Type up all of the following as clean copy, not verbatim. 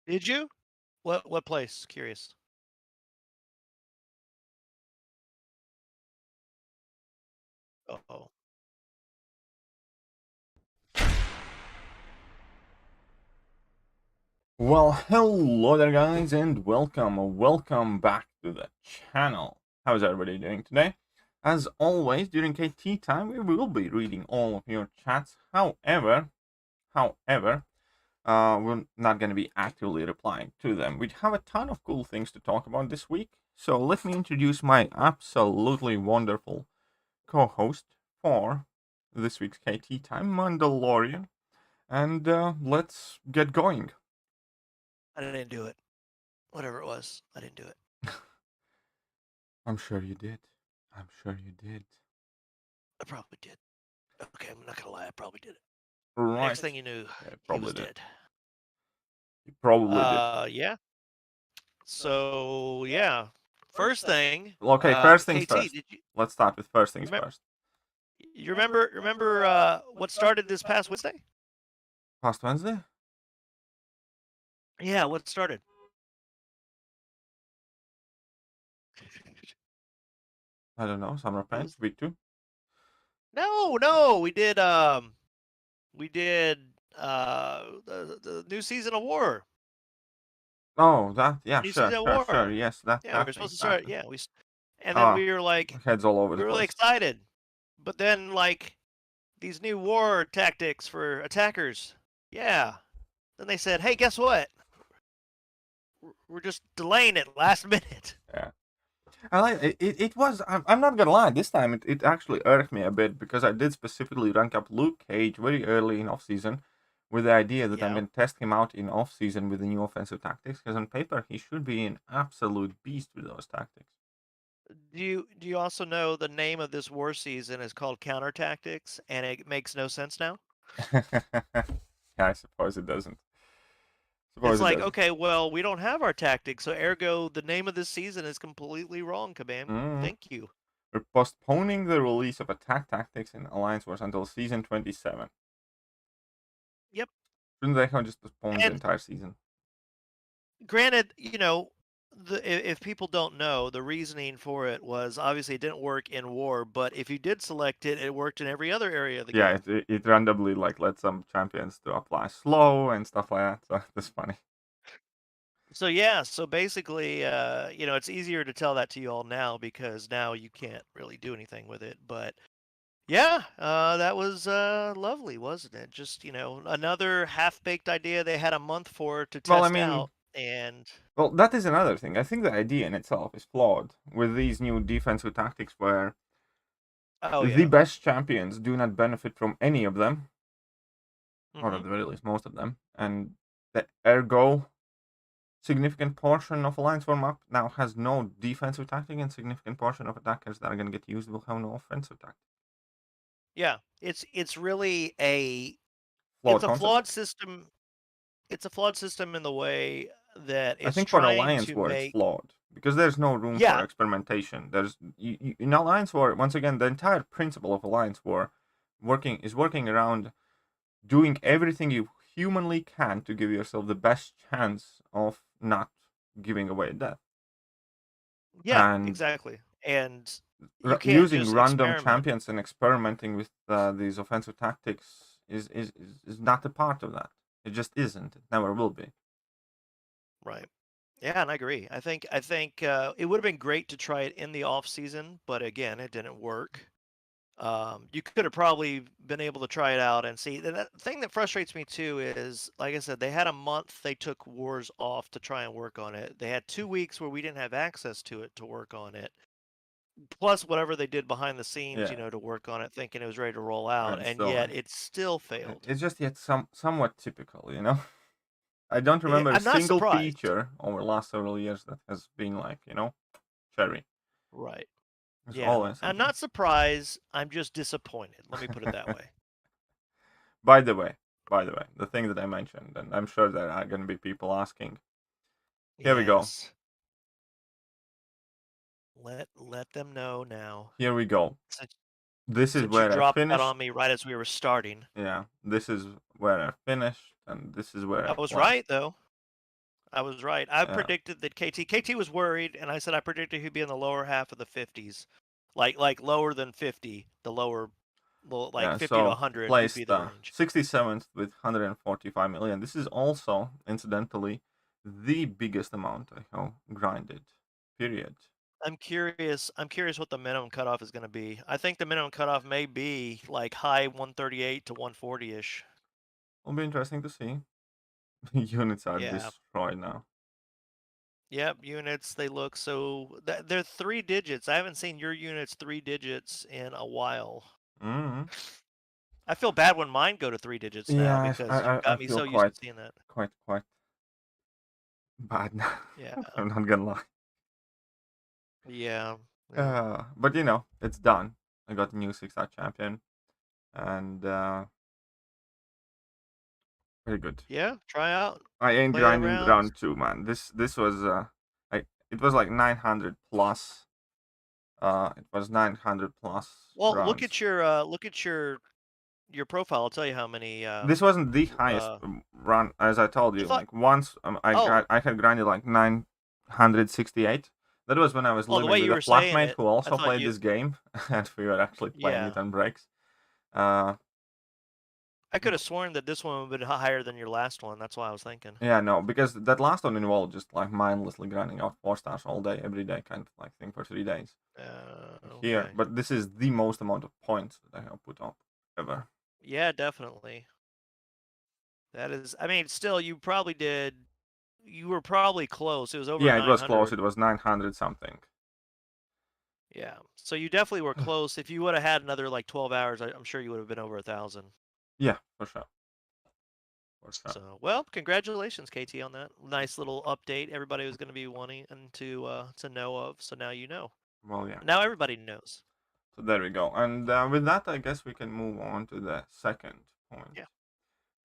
Did you? What place? Curious. Oh. Well, hello there guys and welcome back to the channel. How's everybody doing today? As always, during KT time, we will be reading all of your chats. However, we're not going to be actively replying to them. We have a ton of cool things to talk about this week. So let me introduce my absolutely wonderful co-host for this week's KT time, Mandalorian. And let's get going. I didn't do it. Whatever it was, I didn't do it. I'm sure you did. I'm sure you did. I probably did. Okay, I'm not gonna lie. I probably did it. Right. Next thing you knew, Yeah, he was probably did. dead. You probably did. Yeah. So yeah. First thing. Okay, first things KT, first. did you Let's start with first things first. remember what started this past Wednesday? Past Wednesday? Yeah, what started? I don't know. Summer Paint week 2. No, we did the new season of War. Oh, that yeah, New sure, season of sure, War. sure. Yes, that Yeah, we that were thing. supposed to That start. thing. Yeah, and then we were like, Heads all over we the were really place. excited, but then like these new war tactics for attackers. Yeah. Then they said, hey, guess what? We're just delaying it last minute. Yeah. I like it. It was. I'm not gonna lie. This time, it actually irked me a bit because I did specifically rank up Luke Cage very early in off season, with the idea that I'm Yeah. gonna test him out in off season with the new offensive tactics. Because on paper, he should be an absolute beast with those tactics. Do you also know the name of this war season is called Counter Tactics, and it makes no sense now? Yeah, I suppose it doesn't. It's Suppose it like, doesn't. okay, well, we don't have our tactics, so ergo, the name of this season is completely wrong, Command. Mm. Thank you. We're postponing the release of Attack Tactics in Alliance Wars until season 27. Yep. Shouldn't they have just postponed the And entire season? granted, if people don't know, the reasoning for it was obviously it didn't work in war, but if you did select it, it worked in every other area of the Yeah, game. it randomly like let some champions to apply slow and stuff like that. So that's funny. So yeah, so basically, it's easier to tell that to you all now because now you can't really do anything with it. But yeah, that was lovely, wasn't it? Just another half-baked idea they had a month for to Well, I test mean, out, and well, that is another thing. I think the idea in itself is flawed with these new defensive tactics where oh the yeah, best champions do not benefit from any of them, or hmm at the very least, most of them, and the ergo significant portion of Alliance War map now has no defensive tactic, and significant portion of attackers that are going to get used will have no offensive tactic. yeah. It's really Flawed a concept. flawed system. It's a flawed system in the way that I it's think for trying Alliance to War it's make. flawed because there's no room for Yeah, experimentation. There's in Alliance War, once again, the entire principle of Alliance War working around doing everything you humanly can to give yourself the best chance of not giving away death. yeah, And exactly. And you can't using just random experiment. champions and experimenting with these offensive tactics is not a part of that. It just isn't. It never will be. Right. Yeah, and I agree. I think it would have been great to try it in the off season, but again, it didn't work. You could have probably been able to try it out and see. The thing that frustrates me too is, like I said, they had a month they took wars off to try and work on it. They had 2 weeks where we didn't have access to it to work on it. Plus whatever they did behind the scenes, Yeah, to work on it, thinking it was ready to roll out, and and still, yet it still failed. it's just yet somewhat typical, you know. I don't remember a I'm not single surprised. feature over the last several years that has been like, cherry. Right. There's Yeah. always I'm something. not surprised. I'm just disappointed. Let me put it that way. by the way, the thing that I mentioned, and I'm sure there are going to be people asking. Here we go. Yes. Let them know now. Here we go. Since, This is since you where I dropped that finished. on me right as we were starting. Yeah, this is where I finished, and this is where I I was placed. right though. I was right. I predicted that KT was worried, and I said I predicted he'd be in the lower half of the 50s, like lower than 50. The lower, like 50 to so 100 would be placed the range. 67th with 145 million. This is also, incidentally, the biggest amount I have grinded. Period. I'm curious what the minimum cutoff is going to be. I think the minimum cutoff may be like high 138 to 140-ish. Will be interesting to see. Units are Yeah. destroyed now. Yep, units, they look so... They're 3 digits. I haven't seen your units 3 digits in a while. Mm-hmm. I feel bad when mine go to 3 digits now because you've I got me feel so used to seeing that. quite bad now. Yeah. I'm not gonna lie. Yeah. But you know, it's done. I got a new 6-star champion, and very good. Yeah, try out. I ain't Play it grinding around. round 2, man. This was it was like 900 plus. It was 900 plus. Well, rounds. look at your profile. I'll tell you how many. This wasn't the highest run, as I told you. Like once, I had grinded like 968. That was when I was living with a flatmate who also played this game, and we were actually playing it on breaks. I could have sworn that this one would have been higher than your last one. That's why I was thinking. Yeah, no, because that last one involved just like mindlessly grinding out 4 stars all day, every day, kind of like thing for 3 days. Okay. Here, but this is the most amount of points that I have put up ever. Yeah, definitely. That is, I mean, still, you were probably close. It was over 900. Yeah, it was close. It was 900 something. Yeah, so you definitely were close. If you would have had another like 12 hours, I'm sure you would have been over 1,000. Yeah, for sure. So, well, congratulations, KT, on that nice little update. Everybody was going to be wanting to know of, so now you know. Well, yeah. Now everybody knows. So there we go. And with that, I guess we can move on to the second point. Yeah.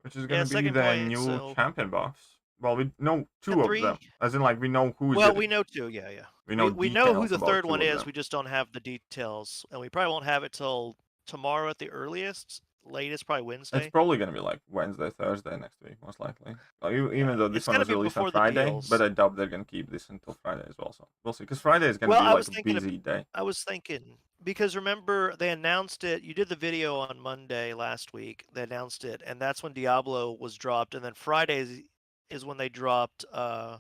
Which is going to be the new champion buffs. Well, we know 2 of them. As in, like, we know who's... Well, we know 2, yeah. We know who the third one is, we just don't have the details. And we probably won't have it till tomorrow at the earliest. Latest, probably Wednesday. It's probably going to be like Wednesday, Thursday next week, most likely. Even though this one was released on Friday, but I doubt they're going to keep this until Friday as well. So we'll see, because Friday is going to be like a busy day. I was thinking, because remember, they announced it. You did the video on Monday last week. They announced it, and that's when Diablo was dropped. And then Friday is when they dropped Ronin.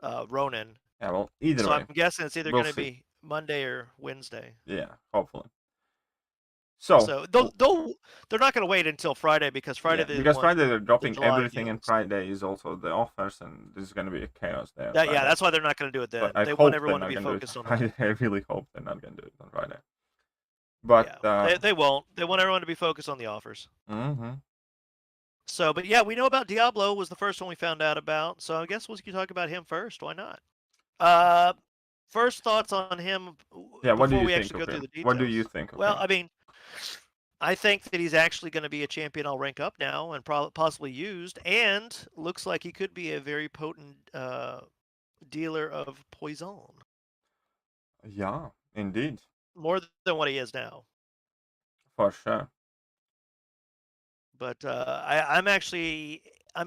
Yeah, well, either way. So I'm guessing it's either going to be Monday or Wednesday. Yeah, hopefully. So they're not going to wait until Friday because Friday they're dropping everything, and Friday is also the offers, and there's going to be a chaos there. Yeah, that's why they're not going to do it then. They want everyone to be focused on Friday. I really hope they're not going to do it on Friday. But yeah, they won't. They want everyone to be focused on the offers. Mm-hmm. So, but yeah, we know about Diablo was the first one we found out about. So I guess we could talk about him first. Why not? First thoughts on him. Yeah, what do you think? Go through the details. What do you think? Well, I mean, I think that he's actually going to be a champion I'll rank up now and possibly used, and looks like he could be a very potent dealer of poison. Yeah, indeed. More than what he is now. For sure. But I'm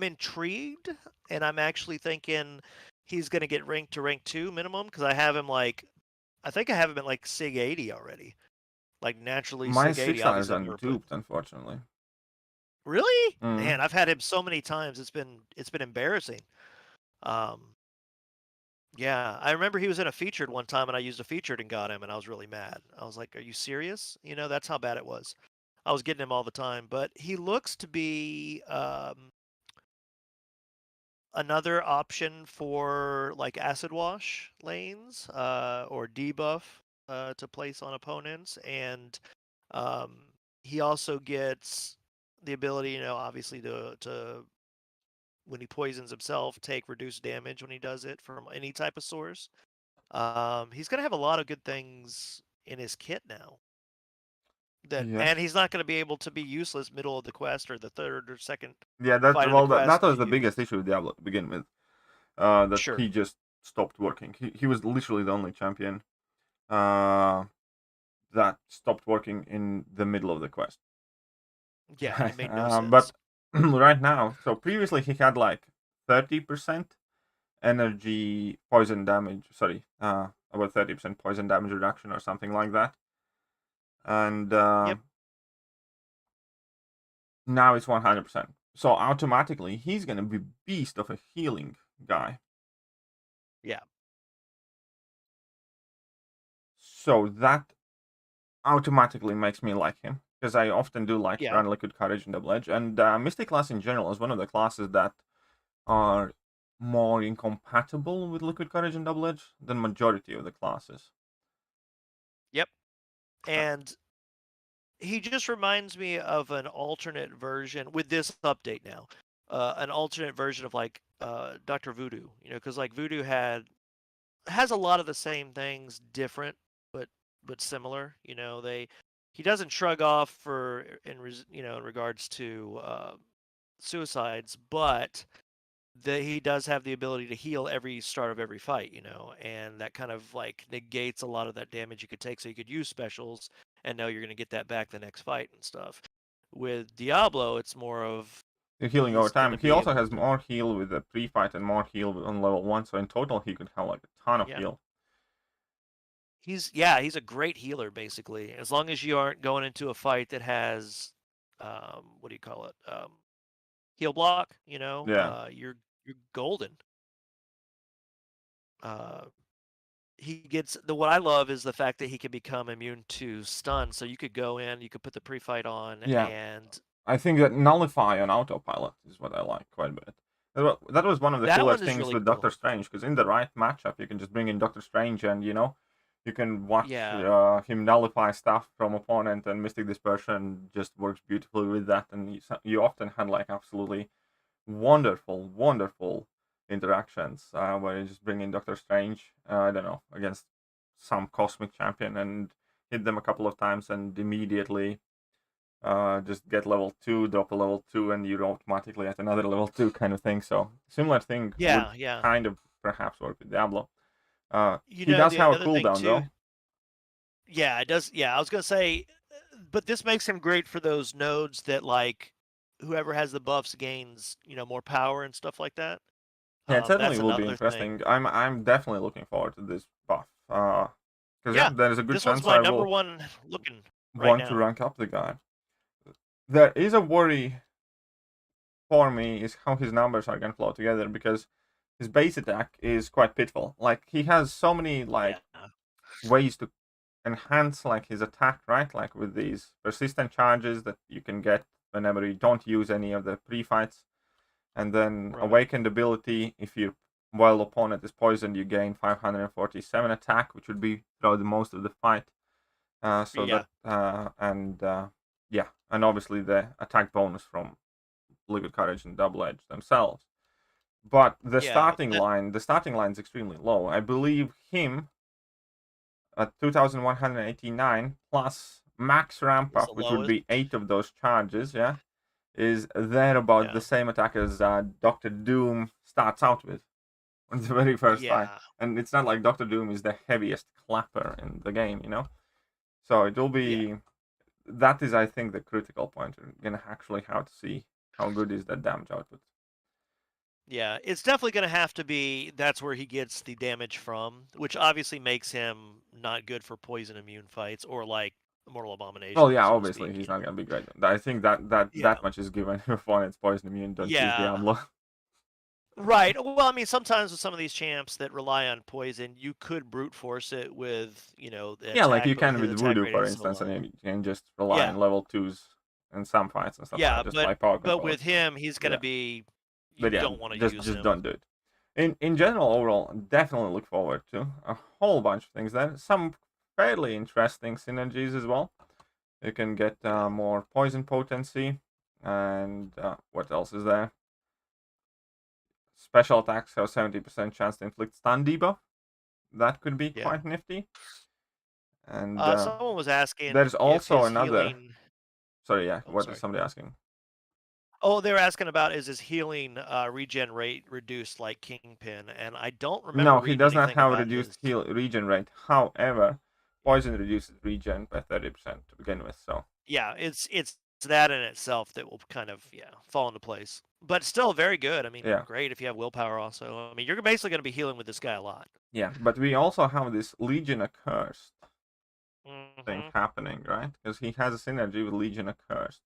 intrigued, and I'm actually thinking he's going to get ranked to rank 2 minimum, because I have him I think I have him at like Sig 80 already. Like naturally, my Sig 80. My 6 is unduped, unfortunately. Really? Man, I've had him so many times. It's been embarrassing. Yeah, I remember he was in a featured one time, and I used a featured and got him, and I was really mad. I was like, "Are you serious?" You know, that's how bad it was. I was getting him all the time, but he looks to be another option for like acid wash lanes or debuff to place on opponents, and he also gets the ability, you know, obviously to when he poisons himself, take reduced damage when he does it from any type of source. He's gonna have a lot of good things in his kit now. And he's not going to be able to be useless middle of the quest or the third or second. Yeah, that was the biggest issue with Diablo to begin with. He just stopped working. He was literally the only champion that stopped working in the middle of the quest. Yeah, it made no sense. But right now, so previously he had like 30% energy poison damage. Sorry, about 30% poison damage reduction or something like that. And Yep. now it's 100%. So automatically he's gonna be beast of a healing guy. Yeah. So that automatically makes me like him, because I often do like Yeah. run Liquid Courage and Double Edge, and Mystic class in general is one of the classes that are more incompatible with Liquid Courage and Double Edge than majority of the classes. Yep. And he just reminds me of an alternate version with this update now. An alternate version of like Dr. Voodoo, because like Voodoo has a lot of the same things, different but similar. He doesn't shrug off in regards to suicides, but he does have the ability to heal every start of every fight, and that kind of like negates a lot of that damage you could take. So you could use specials and know you're going to get that back the next fight and stuff. With Diablo, it's more of The healing over he's going time. to He be also able has to, more heal with the pre-fight and more heal on level 1, so in total he could have like a ton of yeah. heal. He's a great healer basically. As long as you aren't going into a fight that has, what do you call it? Heal block. Yeah. You're golden. Uh, he gets what I love is the fact that he can become immune to stun. So you could go in, you could put the pre-fight on, Yeah. and I think that Nullify on autopilot is what I like quite a bit. That was one of the that coolest one is things really with cool. Doctor Strange, because in the right matchup, you can just bring in Doctor Strange and, you can watch Yeah, him nullify stuff from opponent, and Mystic Dispersion just works beautifully with that. And you often had like absolutely wonderful, wonderful interactions where you just bring in Doctor Strange, I don't know, against some cosmic champion and hit them a couple of times and immediately just get level 2, drop a level 2, and you're automatically at another level 2 kind of thing. So similar thing would yeah. kind of perhaps work with Diablo. You He know, does the have a other thing cooldown too. though. Yeah, it does. Yeah, I was gonna say, but this makes him great for those nodes that like whoever has the buffs gains, more power and stuff like that. Yeah, it certainly That's will be another thing. interesting. I'm definitely looking forward to this buff. Because yeah, Yeah, there is a good this one's chance my I number will one looking right want to now. rank up the guy. There is a worry for me is how his numbers are gonna flow together, because his base attack is quite pitiful. Like he has so many Yeah, like ways to enhance like his attack, right? Like with these persistent charges that you can get whenever you don't use any of the pre-fights, and then right. awakened ability. If you while opponent is poisoned, you gain 547 attack, which would be throughout the most of the fight. So Yeah, that yeah, and obviously the attack bonus from Liquid Courage and Double Edge themselves. But yeah. the starting line is extremely low. I believe him at 2189 plus max ramp Is up, the which would lowest. be 8 of those charges, yeah, is there about the Yeah, same attack as Doctor Doom starts out with on the very first fight. yeah, And it's not like Doctor Doom is the heaviest clapper in the game. So it will yeah, be. That is, I think, the critical point. We're gonna actually have to see how good is that damage output. yeah. It's definitely gonna have to be. That's where he gets the damage from, which obviously makes him not good for poison immune fights or like Mortal Well, Abomination, yeah, so to obviously speak. he's not gonna be great. I think that Yeah, much is given. If one is poison immune, don't use yeah. Diablo. Right. Well, I mean, sometimes with some of these champs that rely on poison, you could brute force it with, the Yeah, like attack, you but can his with attack Voodoo, rating for is so instance, and low. you can just rely Yeah. on level 2s in some fights and stuff like Yeah, that, just but by power but controller. with him, he's gonna Yeah, be you but yeah, don't want to just use just him. don't do it. In general, overall, definitely look forward to a whole bunch of things there. Some fairly interesting synergies as well. You can get Yeah. more poison potency, and what else is there? Special attacks have 70% chance to inflict stun debuff. That could be Yeah. quite nifty. And Someone was asking there's if also his another. healing Sorry, yeah. Oh, What is sorry. somebody asking? Oh, they were asking about is his healing regen rate reduced like Kingpin, and I don't remember No, he reading does not anything have about reduced his. heal regen rate. However, poison reduces regen by 30% to begin with. So Yeah, it's that in itself that will kind of fall into place. but still very good. I mean, Yeah. great if you have willpower also. I mean, you're basically going to be healing with this guy a lot. Yeah, but we also have this Legion Accursed thing Mm-hmm. happening, right? Because he has a synergy with Legion Accursed.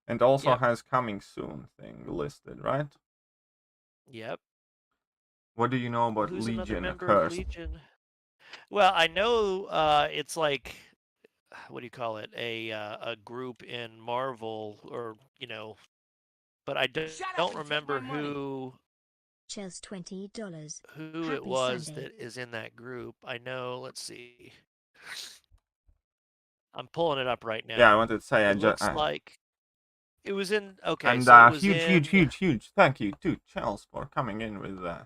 And also Yep. has coming soon thing listed, right? Yep. What do you know about Who's another Legion member of Accursed? Legion? Well, I know it's like, what do you call it? A group in Marvel, or but I don't remember Chels $20. who it Happy was Sunday. that is in that group. I know. Let's see. I'm pulling it up right now. Yeah, I wanted to say It looks like it was in. Okay, and so it was huge thank you to Chels for coming in with $20.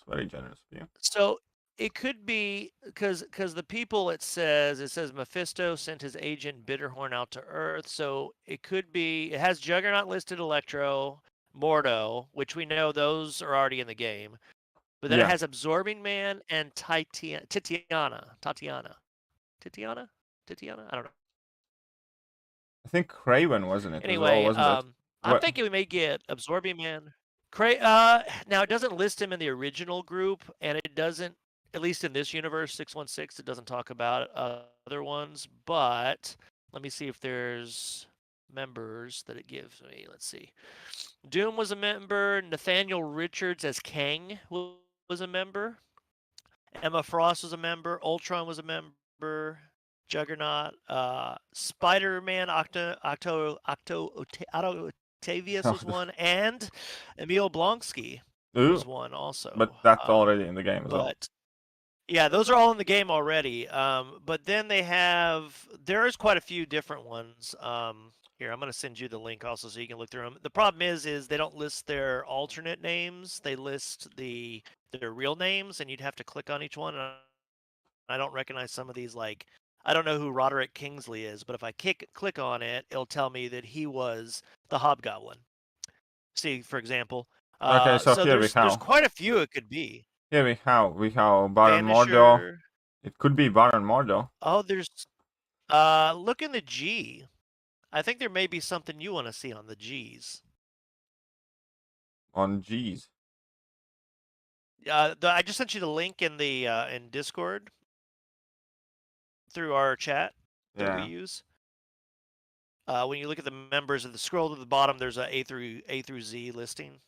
Very generous of you. So it could be because the people it says Mephisto sent his agent Bitterhorn out to Earth. So it could be it has Juggernaut listed, Electro, Mordo, which we know those are already in the game. But then it Yeah, has Absorbing Man and Tatiana. I don't know. I think Craven wasn't it as well, Anyway, wasn't it? I'm What? thinking we may get Absorbing Man. Now it doesn't list him in the original group, and it doesn't, at least in this universe, 616, it doesn't talk about other ones. But let me see if there's members that it gives me. Let's see. Doom was a member. Nathaniel Richards as Kang was a member. Emma Frost was a member. Ultron was a member. Juggernaut. Spider-Man, Octavius was one, and Emil Blonsky was Ooh, one also. but that's already in the game as well. But yeah, those are all in the game already. But then there's quite a few different ones. Here, I'm going to send you the link also so you can look through them. The problem is they don't list their alternate names. They list their real names, and you'd have to click on each one. And I don't recognize some of these. Like, I don't know who Roderick Kingsley is, but if I click on it, it'll tell me that he was the Hobgoblin. See, for example. Okay, so here we there's have. quite a few it could be. Here we have Baron Mordo. Vanisher. It could be Baron Mordo. Oh, there's look in the G. I think there may be something you want to see on the G's. On G's. I just sent you the link in the in Discord through our chat that we use. When you look at the members of the scroll to the bottom, there's a through Z listing.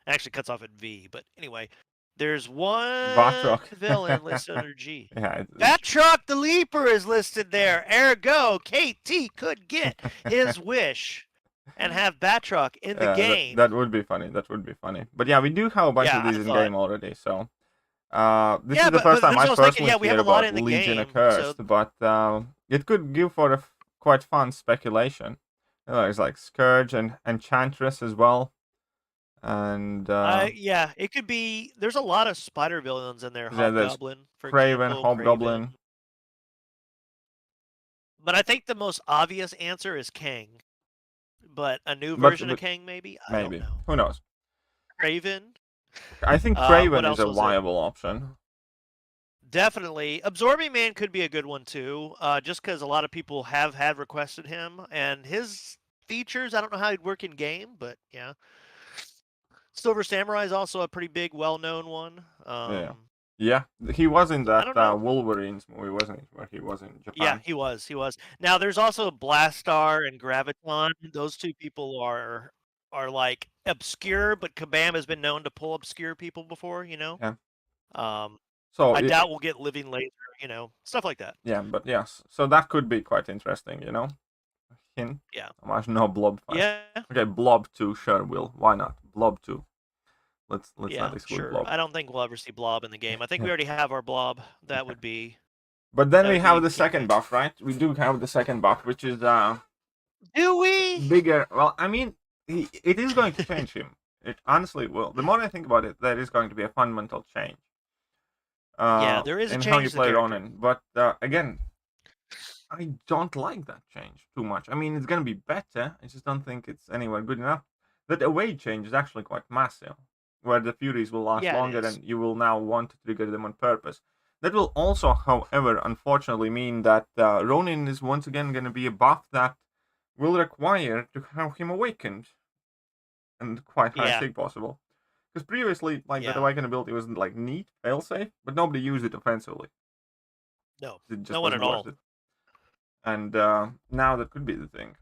It actually cuts off at V, but anyway, there's one villain listed under G. Yeah, Batroc the Leaper is listed there. Ergo, KT could get his wish and have Batroc in the game. That would be funny. That would be funny. But yeah, we do have a bunch of these in game already. So this is the first time I personally hear about Legion Accursed, but it could give for a quite fun speculation. There's like Scourge and Enchantress as well. And yeah, it could be. There's a lot of spider villains in there. Hobgoblin, for Craven, example, Hobgoblin. But I think the most obvious answer is Kang. But a new version of Kang, maybe? I don't know. Who knows? Craven. I think Craven is a viable option. Definitely. Absorbing Man could be a good one too, just because a lot of people have had requested him, and his features, I don't know how he'd work in game, but yeah. Silver Samurai is also a pretty big, well-known one. Yeah, he was in that Wolverines movie, wasn't he? Where he was in Japan. Yeah, he was. Now, there's also Blastar and Graviton. Those two people are like obscure, but Kabam has been known to pull obscure people before, Yeah. So I doubt we'll get Living Laser, stuff like that. Yeah, but yes, so that could be quite interesting, Hint. Yeah. No Blob fight. Yeah. Okay, Blob 2, sure will. Why not? Blob 2. Let's not exclude Blob. I don't think we'll ever see Blob in the game. I think we already have our Blob. That would be. But then we have the second buff, right? We do have the second buff, which is do we? Bigger. Well, I mean, it is going to change him. It honestly will. The more I think about it, there is going to be a fundamental change. Yeah, there is a change in how you play Ronin. But again, I don't like that change too much. I mean, it's going to be better. I just don't think it's anywhere good enough. That away change is actually quite massive, where the Furies will last longer and you will now want to trigger them on purpose. That will also, however, unfortunately mean that Ronin is once again going to be a buff that will require to have him awakened. and quite high Yeah. sig possible. Because previously, like that Yeah. awaken ability was like neat, failsafe, but nobody used it offensively. No. It just No one wasn't at worth all. it. And now that could be the thing.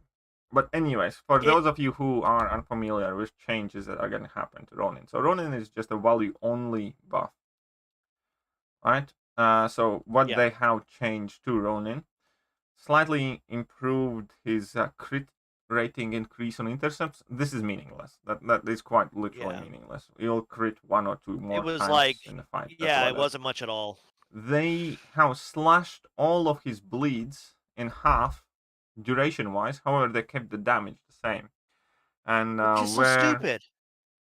But anyways, for It. those of you who are unfamiliar with changes that are going to happen to Ronin, so Ronin is just a value-only buff, right? So what Yeah. they have changed to Ronin, slightly improved his crit rating increase on intercepts. This is meaningless. That is quite literally Yeah. meaningless. You'll crit 1 or 2 It more was times like. in the fight. That's Yeah. about It it. wasn't much at all. They have slashed all of his bleeds in half, duration-wise. However, they kept the damage the same. And Which is so where stupid.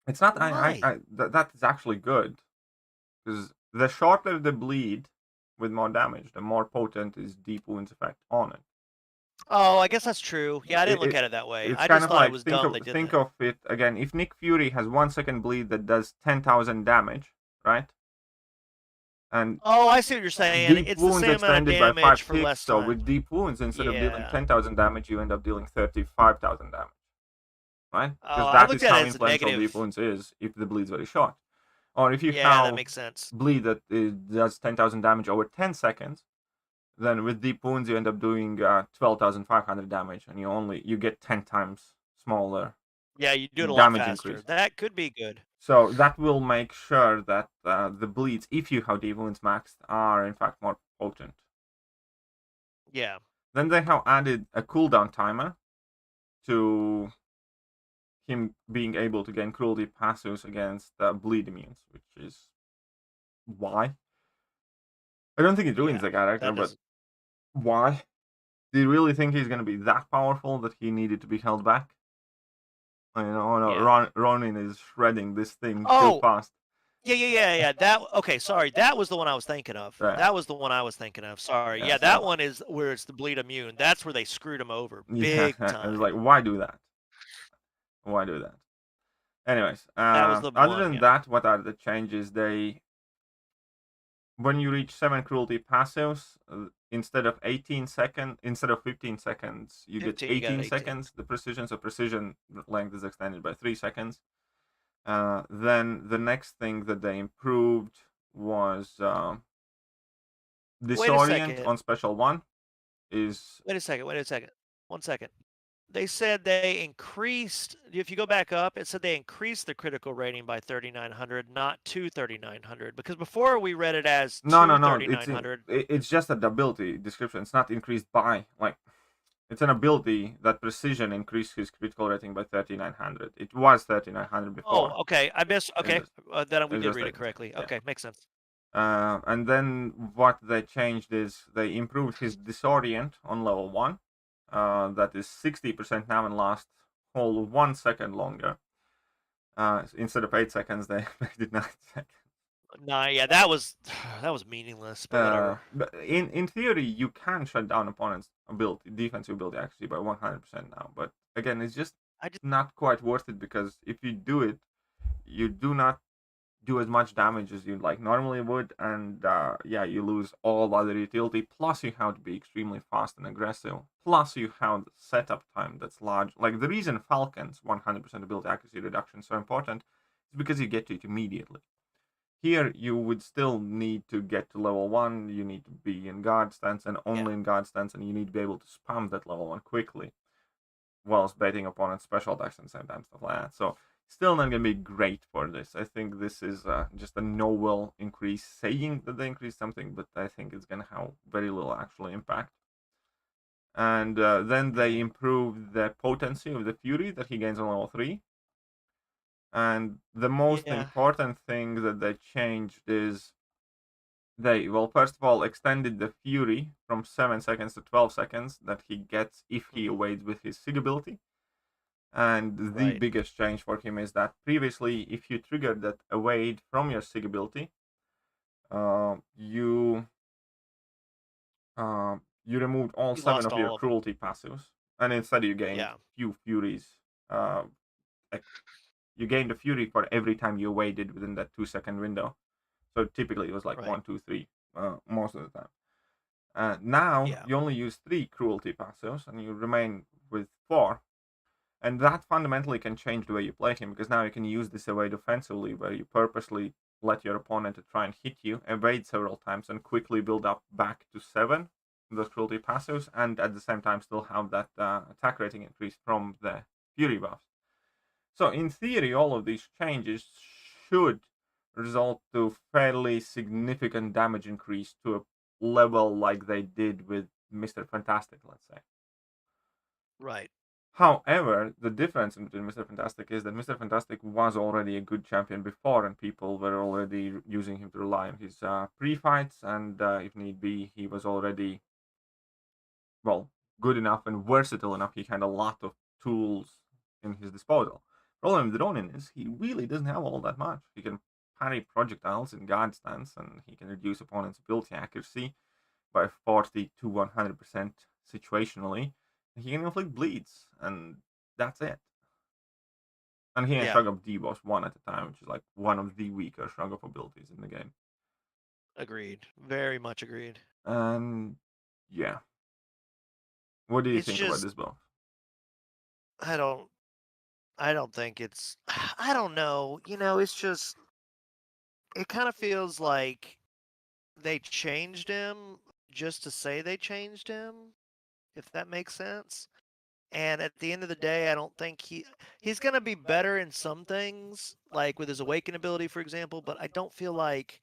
it's not, Why? that is actually good, because the shorter the bleed with more damage, the more potent is deep wounds effect on it. Oh, I guess that's true. Yeah, I didn't look It at it that way. it's I kind just of thought it like was dumb they did think that. of it again. If Nick Fury has 1 second bleed that does 10,000 damage, right? And Oh, I see what you're saying. deep It's the wounds same amount of extended by 5 damage for ticks. less So time. with deep wounds, instead of dealing Yeah. 10,000 damage, you end up dealing 35,000 damage, right? Oh, Because I that looked is at how it as a influential deep negative. wounds is if the bleed's very short. Or if you Yeah, that have makes sense. bleed that does 10,000 damage over 10 seconds, then with deep wounds you end up doing 12,500 damage, and you get 10 times smaller Yeah, you do it a lot damage faster. increase. That could be good. So that will make sure that the bleeds, if you have deep wounds maxed, are in fact more potent. Yeah. Then they have added a cooldown timer to him being able to gain cruelty passives against bleed immunes, which is why. I don't think it ruins Yeah. the character, That but doesn't. why? Do you really think he's going to be that powerful that he needed to be held back? You know, no, Yeah. Ronin is shredding this thing too Oh. fast. Yeah. That. Okay. Sorry. That was the one I was thinking of. Right. That was the one I was thinking of. Sorry. Yeah, Yeah. so- That one is where it's the bleed immune. That's where they screwed him over big Yeah, time. it's like, why do that? Why do that? Anyways, That was the other one. than Yeah. that, what are the changes? When you reach 7 cruelty passives, instead of 15 seconds, you get 15, you got 18 18. seconds. The precision length is extended by 3 seconds. Then the next thing that they improved was disorient on special 1 is. Wait a second. 1 second. They said they increased. If you go back up, it said they increased the critical rating by 3,900, not to 3,900. Because before we read it as No. 3,900. It's just an ability description. It's not increased by, like, it's an ability that precision increased his critical rating by 3,900. It was 3,900 before. Oh, okay. I missed. Okay, then we did just read it like- correctly. yeah. Okay, makes sense. And then what they changed is they improved his disorient on level 1. That is 60% now and lasts whole 1 second longer. Instead of 8 seconds, they made it 9 seconds. Nah, yeah, that was meaningless, but whatever. But in theory, you can shut down opponents' defensive ability accuracy by 100% now. But again, it's just not quite worth it, because if you do it, you do not do as much damage as you like normally would, and you lose all other utility. Plus, you have to be extremely fast and aggressive. Plus, you have the setup time that's large. Like, the reason Falcon's 100% ability accuracy reduction is so important is because you get to it immediately. Here, you would still need to get to level 1. You need to be in guard stance, and only in guard stance, and you need to be able to spam that level 1 quickly, whilst baiting opponents' special attacks and sometimes stuff like that. So, still not going to be great for this. I think this is just a novel increase, saying that they increased something, but I think it's going to have very little actual impact. And then they improved the potency of the Fury that he gains on level 3. And the most important thing that they changed is first of all, extended the Fury from 7 seconds to 12 seconds that he gets if he evades with his SIG ability. And the biggest change for him is that previously, if you triggered that evade from your SIG ability, you removed all 7 of your cruelty passives, and instead you gained few Furies. You gained a Fury for every time you evaded within that 2-second window. So typically it was like 1, 2, 3 most of the time. Now you only use 3 cruelty passives, and you remain with 4. And that fundamentally can change the way you play him, because now you can use this evade offensively, where you purposely let your opponent to try and hit you, evade several times, and quickly build up back to 7 those cruelty passives, and at the same time still have that attack rating increase from the fury buffs. So in theory, all of these changes should result to fairly significant damage increase to a level like they did with Mr. Fantastic, let's say. Right. However, the difference between Mr. Fantastic is that Mr. Fantastic was already a good champion before, and people were already using him to rely on his pre-fights, and if need be, he was already, well, good enough and versatile enough. He had a lot of tools in his disposal. Problem with Ronin is he really doesn't have all that much. He can parry projectiles in guard stance, and he can reduce opponent's ability accuracy by 40 to 100% situationally. He can inflict bleeds, and that's it. And he can Yeah. shrug up D-Boss 1 at a time, which is like one of the weaker shrug up abilities in the game. Agreed. Very much agreed. And yeah. What do you It's think about just this buff? I don't think it's I don't know. You know, it's just it kind of feels like they changed him just to say they changed him, if that makes sense. And at the end of the day, I don't think he's going to be better in some things, like with his awaken ability, for example, but I don't feel like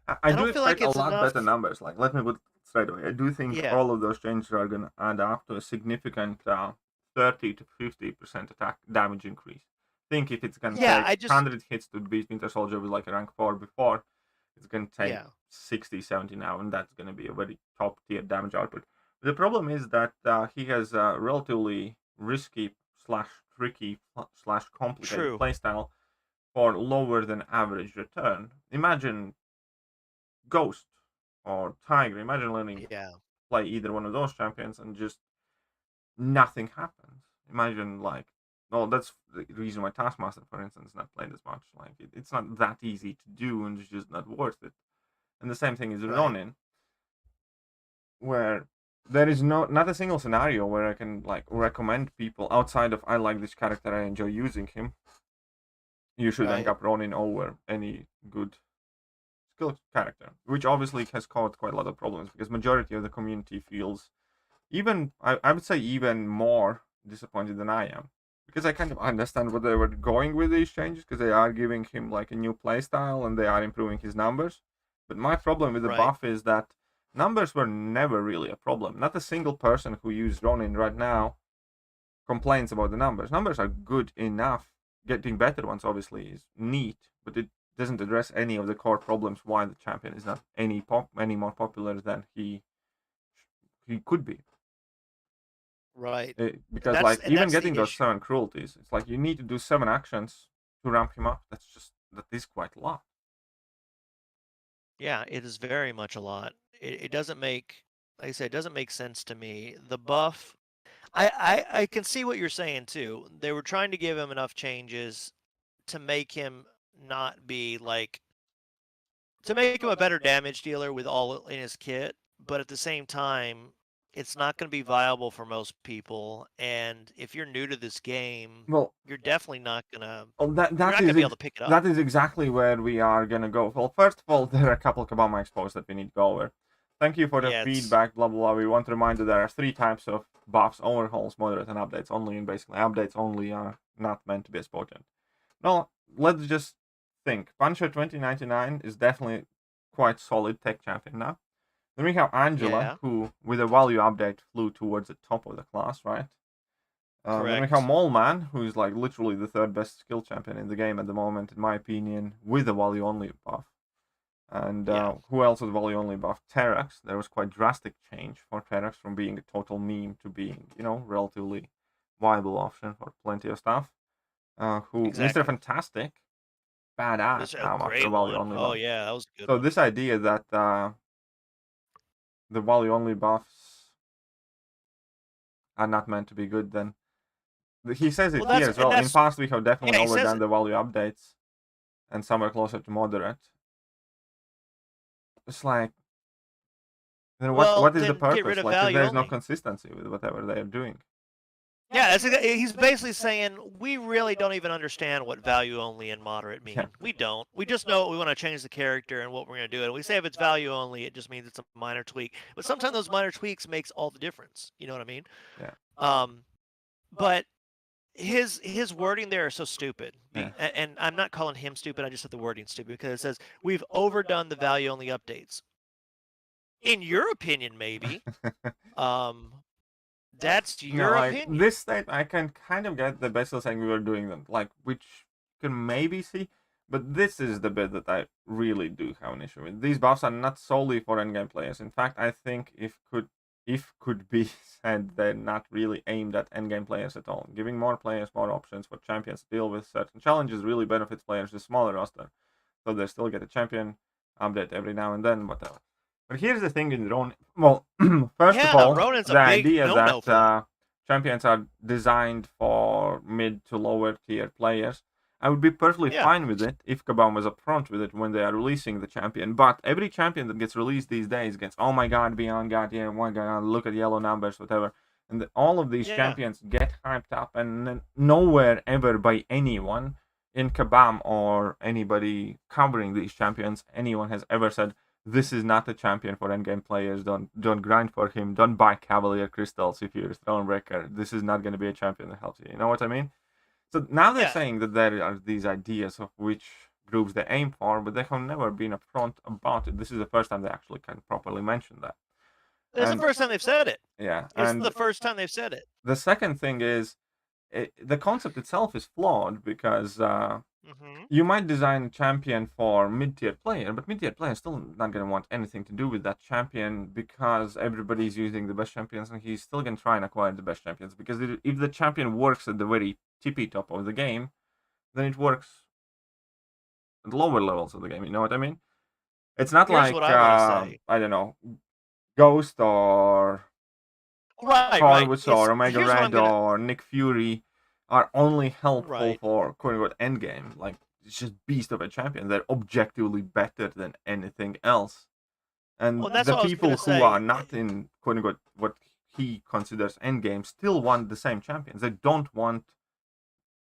I do don't feel like expect a it's lot better enough. numbers. Like, let me put it straight away. I do think Yeah. all of those changes are going to add up to a significant 30 to 50% attack damage increase. Think if it's going to Yeah, take I just 100 hits to beat Winter Soldier with like a rank 4 before, it's going to take yeah. 60, 70 now, and that's going to be a very top tier damage output. The problem is that he has a relatively risky slash tricky slash complicated True. playstyle for lower than average return. Imagine Ghost or Tiger. Imagine learning Yeah. play either one of those champions and just nothing happens. Imagine like, well, that's the reason why Taskmaster, for instance, not played as much. Like it's not that easy to do, and it's just not worth it. And the same thing is Right. Ronin, where there is not a single scenario where I can like recommend people outside of I like this character, I enjoy using him. You should rank Right. up Ronin over any good skill character, which obviously has caused quite a lot of problems because majority of the community feels even I would say even more disappointed than I am, because I kind of understand what they were going with these changes, because they are giving him like a new playstyle and they are improving his numbers. But my problem with the Right. buff is that numbers were never really a problem. Not a single person who uses Ronin right now complains about the numbers. Numbers are good enough. Getting better ones obviously is neat, but it doesn't address any of the core problems why the champion is not any more popular than he could be. Right. Because like even That's the getting those issue. 7 cruelties, it's like you need to do 7 actions to ramp him up. That is quite a lot. Yeah, it is very much a lot. It doesn't make, like I said, it doesn't make sense to me. The buff, I can see what you're saying too. They were trying to give him enough changes to make him not be like, to make him a better damage dealer with all in his kit, but at the same time, it's not going to be viable for most people. And if you're new to this game, Well, you're definitely not gonna, that you're that not gonna is be able to pick it up. that is exactly where we are gonna go. Well, first of all, there are a couple of Kabama expos that we need to go over. Thank you for the Yeah, it's feedback, blah blah blah. We want to remind you there are 3 types of buffs: overhauls, moderate, and updates only. And basically, updates only are not meant to be as potent. Now, let's just think. Puncher 2099 is definitely quite solid tech champion now. Then we have Angela, yeah, who with a value update flew towards the top of the class, right? Then we have correct. Mole Man, who is like literally the 3rd best skill champion in the game at the moment, in my opinion, with a value only buff. And Yeah, who else with value only buff? Terax. There was quite drastic change for Terax from being a total meme to being, relatively viable option for plenty of stuff. Who Mr. exactly. Fantastic, badass This is a now after great value one. only Oh buff. yeah, that was a good So one. this idea that the value only buffs are not meant to be good, then he says it Well, here as well. In past, we have definitely yeah, he says overdone it. the value updates and somewhere closer to moderate. It's like, then Well, what is the then get rid purpose? of Like, if value there is no only. consistency with whatever they are doing. Yeah, he's basically saying we really don't even understand what value only and moderate mean. Yeah. We don't. We just know we want to change the character and what we're going to do. And we say if it's value only, it just means it's a minor tweak. But sometimes those minor tweaks makes all the difference. You know what I mean? Yeah. But his wording there is so stupid. Yeah. And I'm not calling him stupid. I just said the wording stupid because it says we've overdone the value only updates. In your opinion, maybe. That's your opinion. This state, I can kind of get the Bessel saying we were doing them, like, which you can maybe see, but this is the bit that I really do have an issue with. These buffs are not solely for endgame players. In fact, I think if could be said, they're not really aimed at endgame players at all. Giving more players more options for champions to deal with certain challenges really benefits players with smaller roster, so they still get a champion update every now and then, whatever. But here's the thing in Ronin. Well, first of all, Ronin's the idea that champions are designed for mid to lower tier players, I would be perfectly fine with it if Kabam was upfront with it when they are releasing the champion. But every champion that gets released these days gets, oh my god, Beyond God, yeah, one god, look at yellow numbers, whatever. And all of these champions get hyped up, and nowhere ever by anyone in Kabam or anybody covering these champions, anyone has ever said, this is not a champion for endgame players. Don't grind for him. Don't buy Cavalier Crystals if you're a Thronebreaker. This is not going to be a champion that helps you. You know what I mean? So now they're saying that there are these ideas of which groups they aim for, but they have never been upfront about it. This is the first time they actually can properly mention that. It's the first time they've said it. Yeah. It's the first time they've said it. The second thing is, the concept itself is flawed because you might design a champion for mid-tier player, but mid-tier player is still not going to want anything to do with that champion because everybody's using the best champions, and he's still going to try and acquire the best champions. Because if the champion works at the very tippy top of the game, then it works at the lower levels of the game. You know what I mean? It's not like I don't know, Ghost or Corvus or Omega Red or Nick Fury are only helpful for quote-unquote endgame. Like, it's just beast of a champion. They're objectively better than anything else. And the people who are not in quote-unquote what he considers endgame still want the same champions. They don't want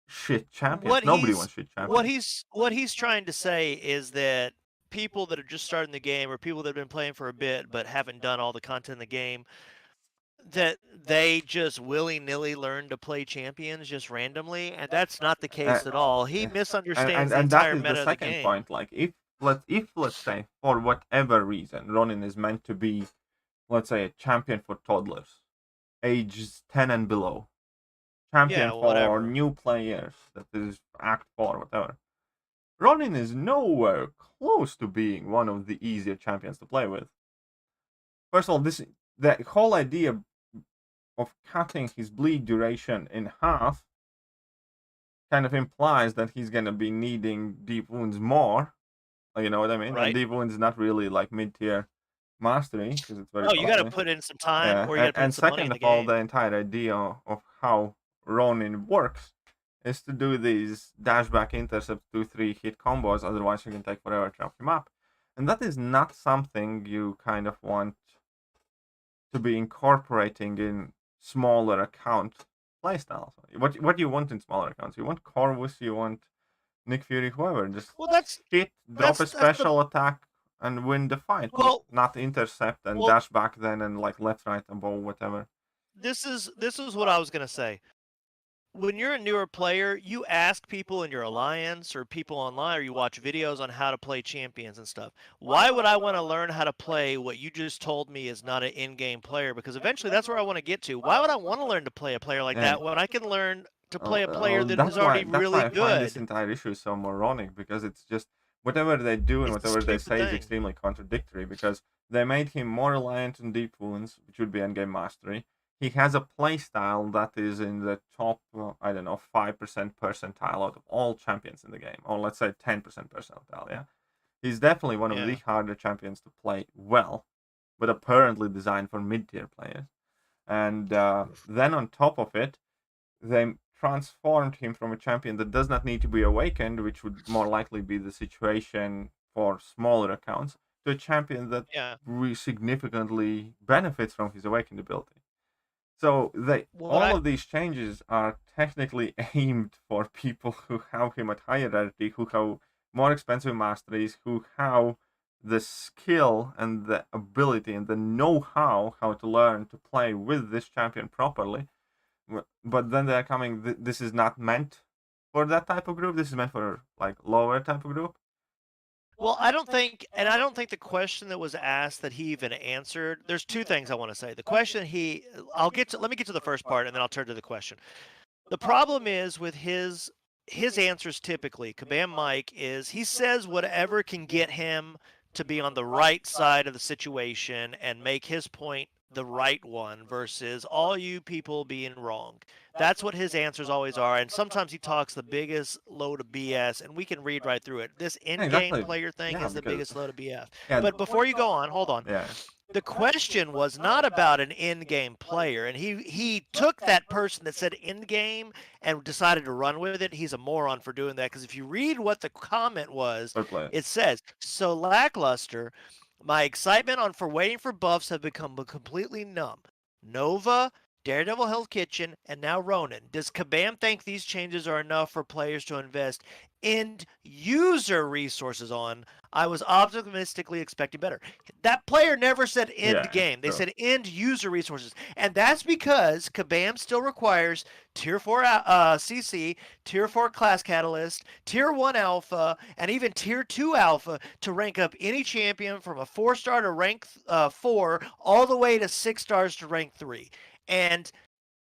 shit champions. Nobody wants shit champions. What he's trying to say is that people that are just starting the game or people that have been playing for a bit but haven't done all the content in the game, that they just willy-nilly learn to play champions just randomly, and that's not the case at all. He misunderstands the entire meta of the game. And that is the second point. Like, if let's say, for whatever reason, Ronin is meant to be, let's say, a champion for toddlers, ages 10 and below, champion for new players, that is Act 4, whatever. Ronin is nowhere close to being one of the easier champions to play with. First of all, the whole idea of cutting his bleed duration in half kind of implies that he's going to be needing deep wounds more. You know what I mean? And deep wounds is not really like mid-tier mastery because it's very you got to put in some time. Or you gotta put and some second money of all, the entire idea of how Ronin works is to do these dashback intercept 2-3 hit combos, otherwise you can take forever to trap him up. And that is not something you kind of want to be incorporating in smaller account playstyles. What do you want in smaller accounts? You want Corvus, you want Nick Fury, whoever. Just drop a special attack and win the fight. Not intercept and dash back then and like left, right, and bow, whatever. This is what I was gonna say. When you're a newer player, you ask people in your alliance or people online, or you watch videos on how to play champions and stuff. Why would I want to learn how to play what you just told me is not an in-game player? Because eventually that's where I want to get to. Why would I want to learn to play a player like that when I can learn to play a player that is already really good? That's why I find this entire issue so moronic, because it's just whatever they do and whatever they say is extremely contradictory, because they made him more reliant on deep wounds, which would be endgame mastery. He has a playstyle that is in the top, 5% percentile out of all champions in the game. Or let's say 10% percentile, yeah? He's definitely one of the harder champions to play well, but apparently designed for mid-tier players. And then on top of it, they transformed him from a champion that does not need to be awakened, which would more likely be the situation for smaller accounts, to a champion that significantly benefits from his awakened ability. So What all of these changes are technically aimed for people who have him at higher rarity, who have more expensive masteries, who have the skill and the ability and the know-how how to learn to play with this champion properly. But then they're coming. This is not meant for that type of group. This is meant for like lower type of group. Well, I don't think the question that was asked that he even answered. There's two things I want to say. The question let me get to the first part and then I'll turn to the question. The problem is with his answers typically, Kabam Mike, is he says whatever can get him to be on the right side of the situation and make his point the right one versus all you people being wrong. That's what his answers always are. And sometimes he talks the biggest load of BS, and we can read right through it. This in-game Exactly. player thing Yeah, is the because biggest load of BS. yeah, But before you go on, hold on. yeah. The question was not about an in-game player, and he took that person that said in-game and decided to run with it. He's a moron for doing that, because if you read what the comment was, Fair play. it says, so lackluster, my excitement for waiting for buffs have become completely numb. Nova, Daredevil Hell's Kitchen, and now Ronin. Does Kabam think these changes are enough for players to invest end user resources on? I was optimistically expecting better. That player never said end Yeah, game. They true. said end user resources. And that's because Kabam still requires Tier 4 CC, Tier 4 Class Catalyst, Tier 1 Alpha, and even Tier 2 Alpha to rank up any champion from a 4-star to rank 4 all the way to 6 stars to rank 3. And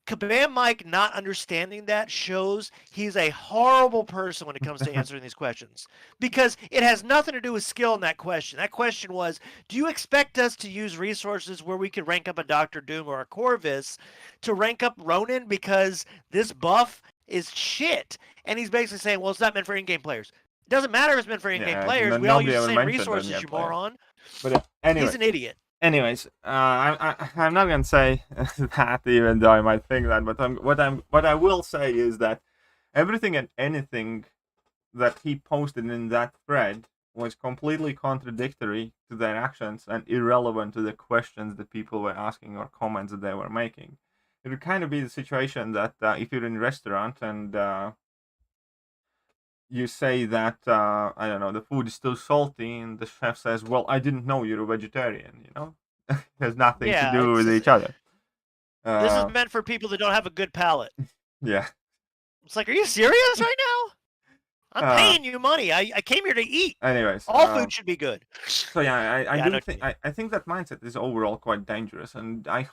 Kabam Mike not understanding that shows he's a horrible person when it comes to answering these questions, because it has nothing to do with skill in that question. That question was, do you expect us to use resources where we could rank up a Dr. Doom or a Corvus to rank up Ronin because this buff is shit? And he's basically saying, well, it's not meant for in-game players. It doesn't matter if it's meant for in-game players. We all Nobody use the ever same mentioned resources, in-game you player. moron. But anyway, He's an idiot. Anyways, I'm not gonna say that, even though I might think that. But what I will say is that everything and anything that he posted in that thread was completely contradictory to their actions and irrelevant to the questions that people were asking or comments that they were making. It would kind of be the situation that if you're in a restaurant and you say that I don't know, the food is too salty, and the chef says, "Well, I didn't know you're a vegetarian." It has nothing to do with each other. This is meant for people that don't have a good palate. Yeah. It's like, are you serious right now? I'm paying you money. I came here to eat. Anyways, all food should be good. So yeah, I think that mindset is overall quite dangerous, and I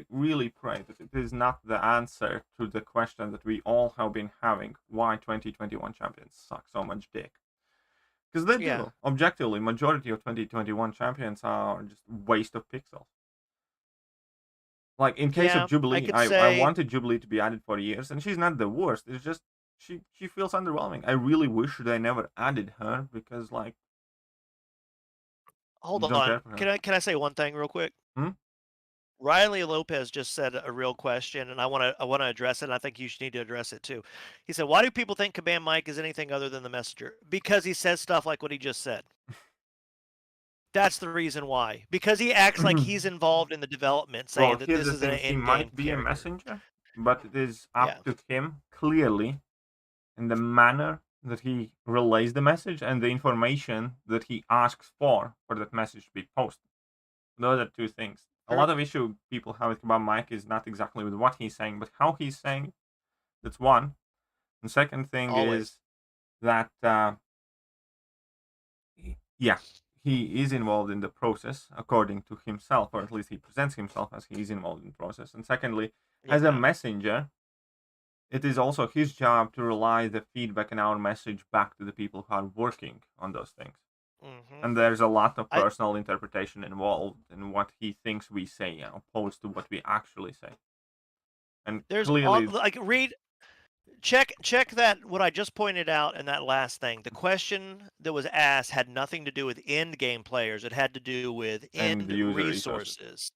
really pray that it is not the answer to the question that we all have been having: why 2021 champions suck so much dick? Because they do. Objectively, majority of 2021 champions are just waste of pixels. Like in case of Jubilee, I wanted Jubilee to be added for years, and she's not the worst. It's just she feels underwhelming. I really wish they never added her, because like. Hold on. Can I say one thing real quick? Riley Lopez just said a real question, and I want to address it. And I think you should need to address it too. He said, "Why do people think Kabam Mike is anything other than the messenger?" Because he says stuff like what he just said. That's the reason why. Because he acts like he's involved in the development, saying that this is an in-game. He might be a messenger, but it is up to him clearly in the manner that he relays the message and the information that he asks for that message to be posted. Those are two things. A lot of issue people have with Kabam Mike is not exactly with what he's saying, but how he's saying it. That's one. And second thing is that, he is involved in the process according to himself, or at least he presents himself as he is involved in the process. And secondly, as a messenger, it is also his job to relay the feedback and our message back to the people who are working on those things. And there's a lot of personal interpretation involved in what he thinks we say, opposed to what we actually say. And there's clearly, check that what I just pointed out in that last thing. The question that was asked had nothing to do with end game players. It had to do with end resources.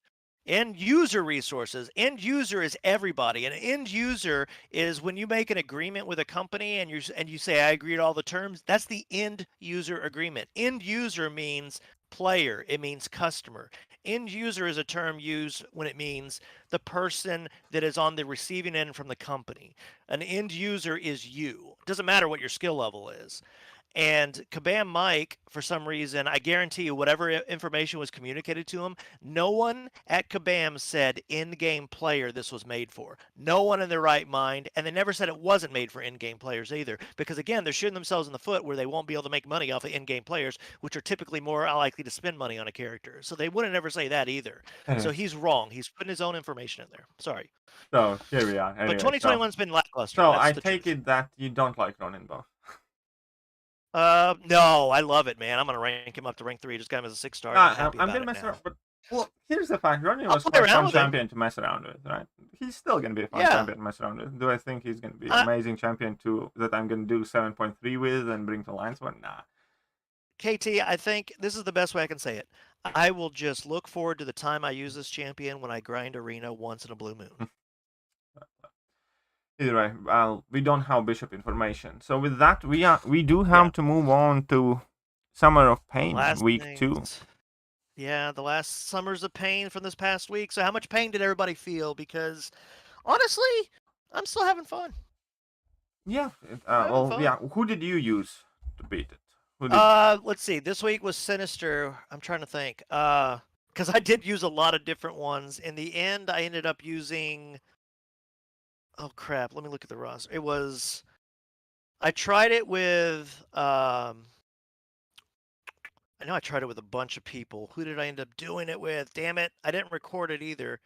End user resources. End user is everybody. An end user is when you make an agreement with a company and you say, I agree to all the terms. That's the end user agreement. End user means player, it means customer. End user is a term used when it means the person that is on the receiving end from the company. An end user is you. It doesn't matter what your skill level is. And Kabam Mike, for some reason, I guarantee you, whatever information was communicated to him, no one at Kabam said in-game player this was made for. No one in their right mind, and they never said it wasn't made for in-game players either. Because again, they're shooting themselves in the foot where they won't be able to make money off of in-game players, which are typically more likely to spend money on a character. So they wouldn't ever say that either. So he's wrong. He's putting his own information in there. Sorry. So here we are. Anyway, But 2021's been lackluster. So That's I the take truth. it that you don't like Ronin buff. No, I love it, man. I'm gonna rank him up to rank 3. Just got him as a 6-star. I'm gonna mess around, but well, here's the fact: Ronin I'll was play quite a around fun with him. champion to mess around with, right? He's still gonna be a fun Yeah. champion to mess around with. Do I think he's gonna be an amazing champion that I'm gonna do 7.3 with and bring to Alliance War? Nah. KT, I think this is the best way I can say it. I will just look forward to the time I use this champion when I grind arena once in a blue moon. Either way, well, we don't have Bishop information. So with that, we do have to move on to Summer of Pain week 2. Yeah, the last Summers of Pain from this past week. So how much pain did everybody feel? Because honestly, I'm still having fun. Yeah. fun. Yeah. Who did you use to beat it? Let's see. This week was Sinister. I'm trying to think. Because I did use a lot of different ones. In the end, I ended up using. Oh crap! Let me look at the roster. It was. I tried it with. I know I tried it with a bunch of people. Who did I end up doing it with? Damn it! I didn't record it either.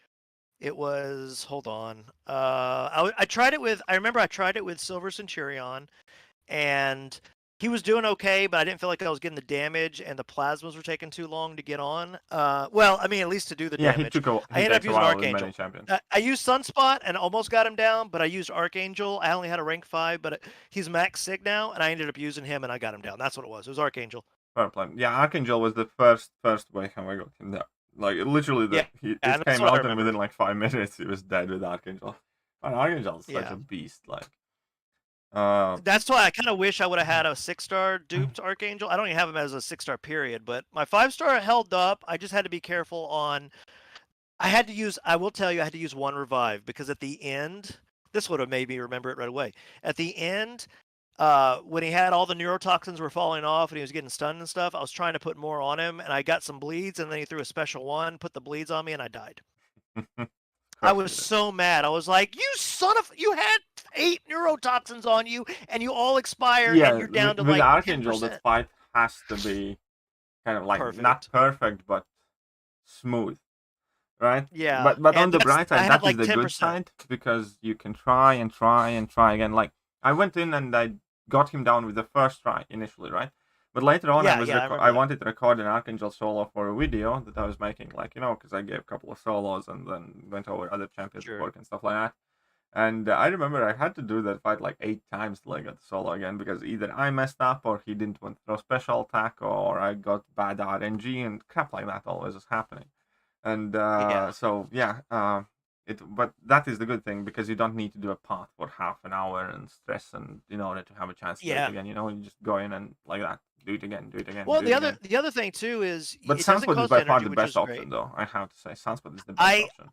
It was. Hold on. I tried it with. I remember I tried it with Silver Centurion, and he was doing okay, but I didn't feel like I was getting the damage, and the plasmas were taking too long to get on. Well, I mean, at least to do the damage. I ended up using Archangel. I used Sunspot and almost got him down, but I used Archangel. I only had a rank 5, but he's max sig now, and I ended up using him, and I got him down. That's what it was. It was Archangel. Fair play. Yeah, Archangel was the first way how I got him down. Like literally, it came out, and within like 5 minutes, he was dead with Archangel. And Archangel is such a beast. Like. That's why I kind of wish I would have had a 6-star duped Archangel. I don't even have him as a 6-star period, but my 5-star held up. I just had to be careful on. I will tell you, I had to use 1 revive because at the end, this would have made me remember it right away. At the end, when he had all the neurotoxins were falling off and he was getting stunned and stuff, I was trying to put more on him, and I got some bleeds, and then he threw a special 1, put the bleeds on me, and I died. I was so mad. I was like, you had 8 neurotoxins on you, and you all expired, and you're down to with like Archangel, 10%. the fight has to be kind of like not perfect, but smooth, right? Yeah. But on the bright side, that is the good side, because you can try and try and try again. Like, I went in and I got him down with the first try initially, right? But later on, I wanted to record an Archangel solo for a video that I was making, like, because I gave a couple of solos and then went over other champions' work and stuff like that. And I remember I had to do that fight like 8 times till I got the solo again, because either I messed up or he didn't want to throw special attack, or I got bad RNG and crap like that always is happening. And but that is the good thing, because you don't need to do a path for half an hour and stress and in order to have a chance to do it again. You just go in and like that. Do it again. Well, the other thing too is, but Sunspot is by far the best option, though. I have to say, Sunspot is the best option.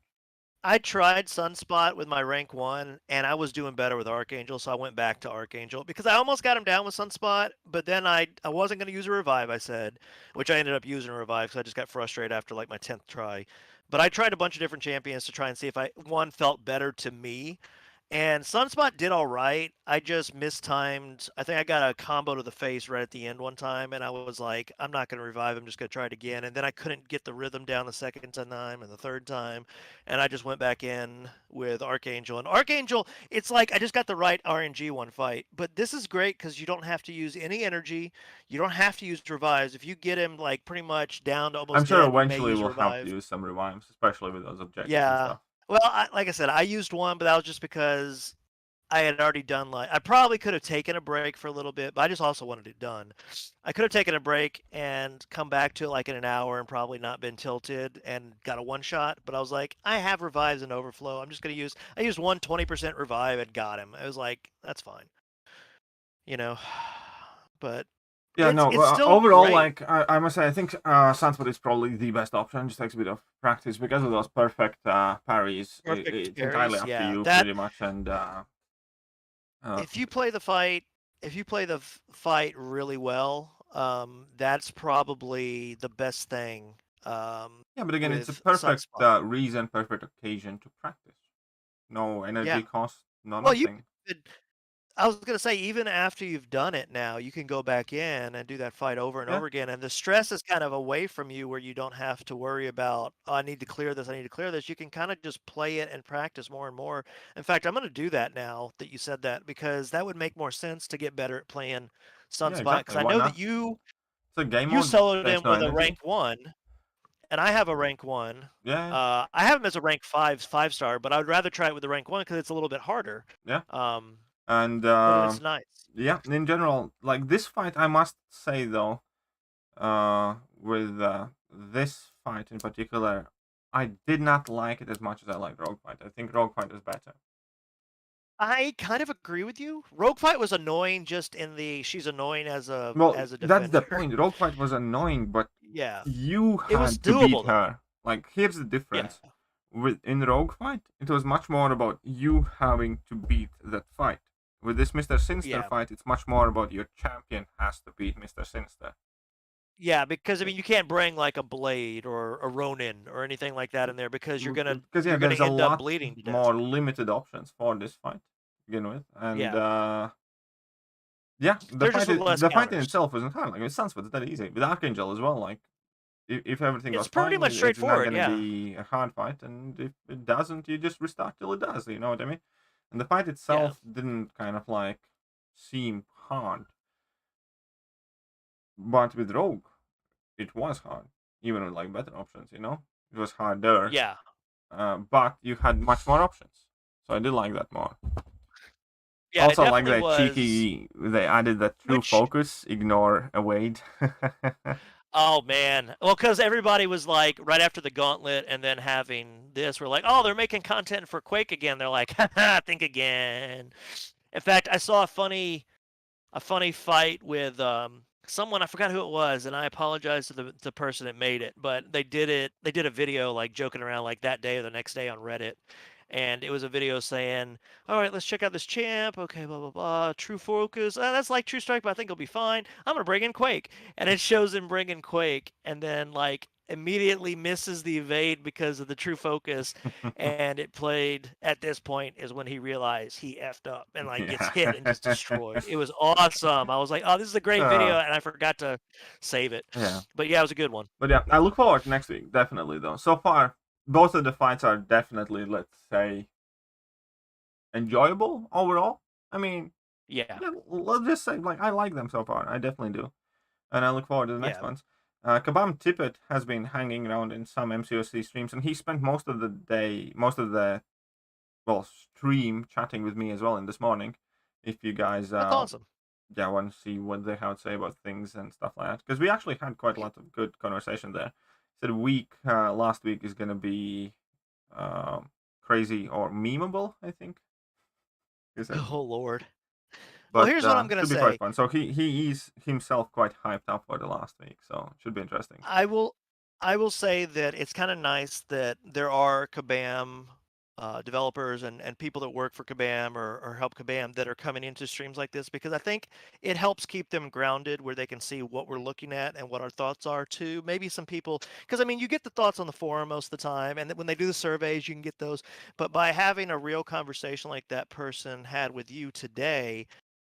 I tried Sunspot with my rank 1, and I was doing better with Archangel, so I went back to Archangel because I almost got him down with Sunspot, but then I wasn't going to use a revive, I said, which I ended up using a revive because I just got frustrated after like my 10th try. But I tried a bunch of different champions to try and see if one felt better to me. And Sunspot did all right. I just mistimed. I think I got a combo to the face right at the end one time, and I was like, I'm not going to revive. I'm just going to try it again. And then I couldn't get the rhythm down the second time and the third time, and I just went back in with Archangel. And Archangel, it's like I just got the right RNG one fight. But this is great because you don't have to use any energy. You don't have to use revives. If you get him like pretty much down to almost I'm sure dead, eventually we'll have to use some revives, especially with those objectives and stuff. Well, like I said, I used 1, but that was just because I had already done I probably could have taken a break for a little bit, but I just also wanted it done. I could have taken a break and come back to it like in an hour and probably not been tilted and got a 1-shot, but I was like, I have revives and overflow. I'm just going to I used 20% revive and got him. I was like, that's fine. But Yeah, it's no. still Overall, great. like I must say, I think Sunspot is probably the best option. Just takes a bit of practice because of those perfect parries. Perfect It's entirely parries, up to yeah. you, That pretty much. And if you play the fight, if you play the fight really well, that's probably the best thing. yeah, but again, it's a With perfect Sunspot. reason, perfect occasion to practice. No energy Yeah. cost, no Well, you nothing. could, I was gonna say, even after you've done it now, you can go back in and do that fight over and Yeah, over again, and the stress is kind of away from you where you don't have to worry about, "Oh, I need to clear this, I need to clear this." You can kinda just play it and practice more and more. In fact, I'm gonna do that now that you said that because that would make more sense to get better at playing yeah, Sunspot. Because exactly. I Why know not? that you It's a game you mode. soloed There's him no with a energy. rank 1, and I have a rank 1. Yeah, I have him as a rank 5 star, but I would rather try it with the rank 1 because it's a little bit harder. yeah. Um, And but it's nice. yeah, in general, like this fight, I must say though, with this fight in particular, I did not like it as much as I like Rogue Fight. I think Rogue Fight is better. I kind of agree with you. Rogue Fight was annoying just in the she's annoying as a Well, that's the defender. point. Rogue Fight was annoying, but Yeah. you It was had to beat doable though. her. Like, here's the Yeah. difference. In Rogue Fight, it was much more about you having to beat that fight. With this Mr. Sinister Yeah. fight, it's much more about your champion has to beat Mr. Sinister. Yeah, because I mean you can't bring like a blade or a Ronin or anything like that in there because you're gonna Because yeah, there's a end up lot bleeding to death. more limited options for this fight to begin with, and Yeah. yeah, They're just with less the fight in counters. itself isn't hard. Like it sounds it's that easy with Archangel as well. Like if everything It's goes pretty fine, much it's not straightforward, gonna yeah. be a hard fight, and if it doesn't, you just restart till it does. You know what I mean? And the fight itself didn't kind of like seem hard, but with Rogue, it was hard, even with like better options. You know, it was harder. Yeah. But you had much more options, so I did like that more. Yeah, it Also, like definitely the was. cheeky, they added that true Which focus, ignore evade. Oh man. Well, because everybody was like, right after the gauntlet and then having this, we're like, oh, they're making content for Quake again. They're like, haha, think again. In fact, I saw a funny fight with someone, I forgot who it was, and I apologize to the person that made it, but they did a video like joking around like that day or the next day on Reddit. And it was a video saying, "All right, let's check out this champ. Okay, blah blah blah. True focus. That's like True Strike, but I think it'll be fine. I'm gonna bring in Quake." And it shows him bringing Quake, and then like immediately misses the evade because of the true focus, and it played at this point is when he realized he effed up and like gets hit and just destroyed. It was awesome. I was like, "Oh, this is a great video," and I forgot to save it. Yeah. But yeah, it was a good one. But yeah, I look forward to next week, definitely though. So far, both of the fights are definitely, let's say, enjoyable overall. I mean, Yeah. yeah, let's just say, like, I like them so far. I definitely do. And I look forward to the next Yeah. ones. Kabam Tippett has been hanging around in some MCOC streams, and he spent most of the stream chatting with me as well in this morning. If you guys That's awesome. yeah, want to see what they have to say about things and stuff like that, because we actually had quite a lot of good conversation there. So the week last week is gonna be crazy or memeable, I think. Oh Lord. But Well, here's what I'm gonna should be quite say. fun. So he is himself quite hyped up for the last week, so it should be interesting. I will say that it's kind of nice that there are Kabam developers and people that work for Kabam or help Kabam that are coming into streams like this because I think it helps keep them grounded where they can see what we're looking at and what our thoughts are too. Maybe some people, because I mean, you get the thoughts on the forum most of the time, and when they do the surveys, you can get those. But by having a real conversation like that person had with you today,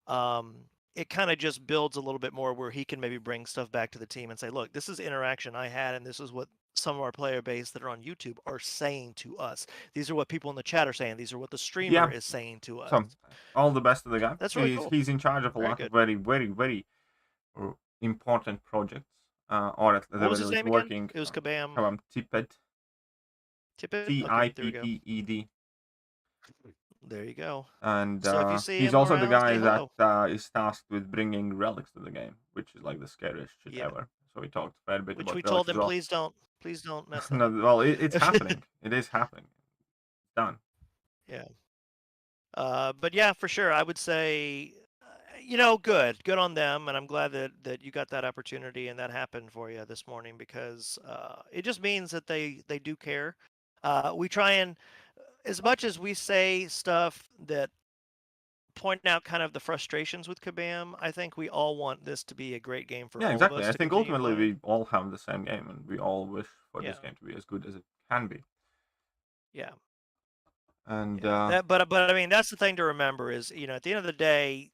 um, it kind of just builds a little bit more where he can maybe bring stuff back to the team and say, look, this is interaction I had, and this is what some of our player base that are on YouTube are saying to us. These are what people in the chat are saying. These are what the streamer is saying to us. So all the best to the guy. That's really cool. He's in charge of a lot of very, very, very important projects. Or at the What was his very name least again? working. It was Kabam. Kabam Tippett. Tippett? Tipped. There you go. And So if you see he's him also the around, guy say hello. that is tasked with bringing relics to the game, which is like the scariest shit Yeah. ever. So we talked a fair bit Which about we relics told as them, well. please don't mess that No, up. well, it's happening. It is happening. It's done. Yeah. But yeah, for sure, I would say Good on them, and I'm glad that you got that opportunity and that happened for you this morning because it just means that they do care. We try and, as much as we say stuff that point out kind of the frustrations with Kabam, I think we all want this to be a great game for Yeah, all of exactly. us I to think continue ultimately playing. we all have the same game, and we all wish for this Yeah, game to be as good as it can be. yeah. And Yeah, but I mean that's the thing to remember is at the end of the day,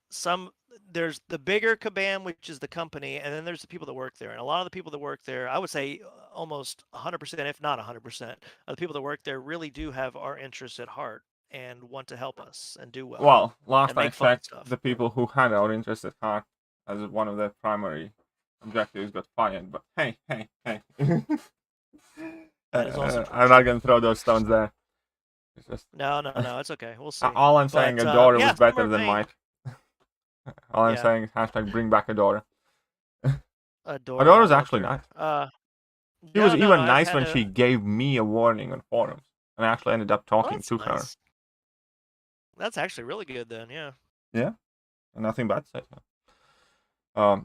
there's the bigger Kabam, which is the company, and then there's the people that work there, and a lot of the people that work there, I would say almost 100%, if not 100%, of the people that work there really do have our interests at heart and want to help us and do well well, last and I make fun checked, stuff. the people who had our interest at heart as one of their primary objectives got fired. But hey, hey, hey. That is also I'm not true. gonna throw those stones there. It's just No, it's okay. We'll see. all I'm saying, But Adora yeah, was better similar than vein. Mike. All I'm Yeah, saying is hashtag bring back Adora. Adora. I Adora's loved actually her. nice. She was No, even I've nice had when she gave me a warning on forums, and I actually ended up Oh, talking that's to her. nice. That's actually really good then. Yeah. Yeah, and nothing bad to say.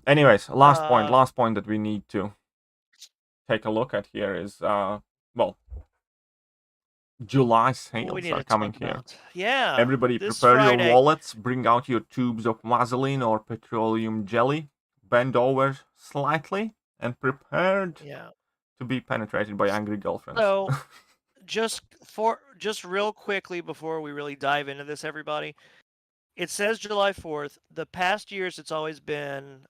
Anyways, last point that we need to take a look at here is well, July What we sales need are to coming talk here. about. Yeah, Everybody this prepare your Friday. wallets, bring out your tubes of Vaseline or petroleum jelly, bend over slightly, and prepared Yeah. to be penetrated by angry girlfriends. So, just real quickly before we really dive into this, everybody, it says July 4th. The past years, it's always been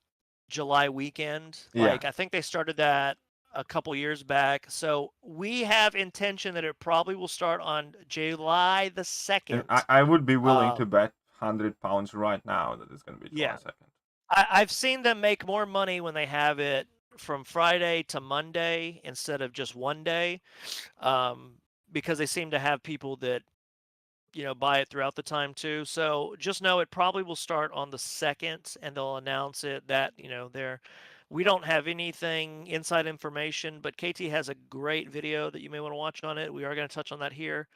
July weekend. Yeah. Like I think they started that a couple years back. So we have intention that it probably will start on July the 2nd. I would be willing to bet £100 right now that it's going to be July Yeah. 2nd. I've seen them make more money when they have it from Friday to Monday instead of just one day, because they seem to have people that buy it throughout the time too. So just know it probably will start on the 2nd, and they'll announce it that they're. We don't have anything inside information, but KT has a great video that you may want to watch on it. We are going to touch on that here.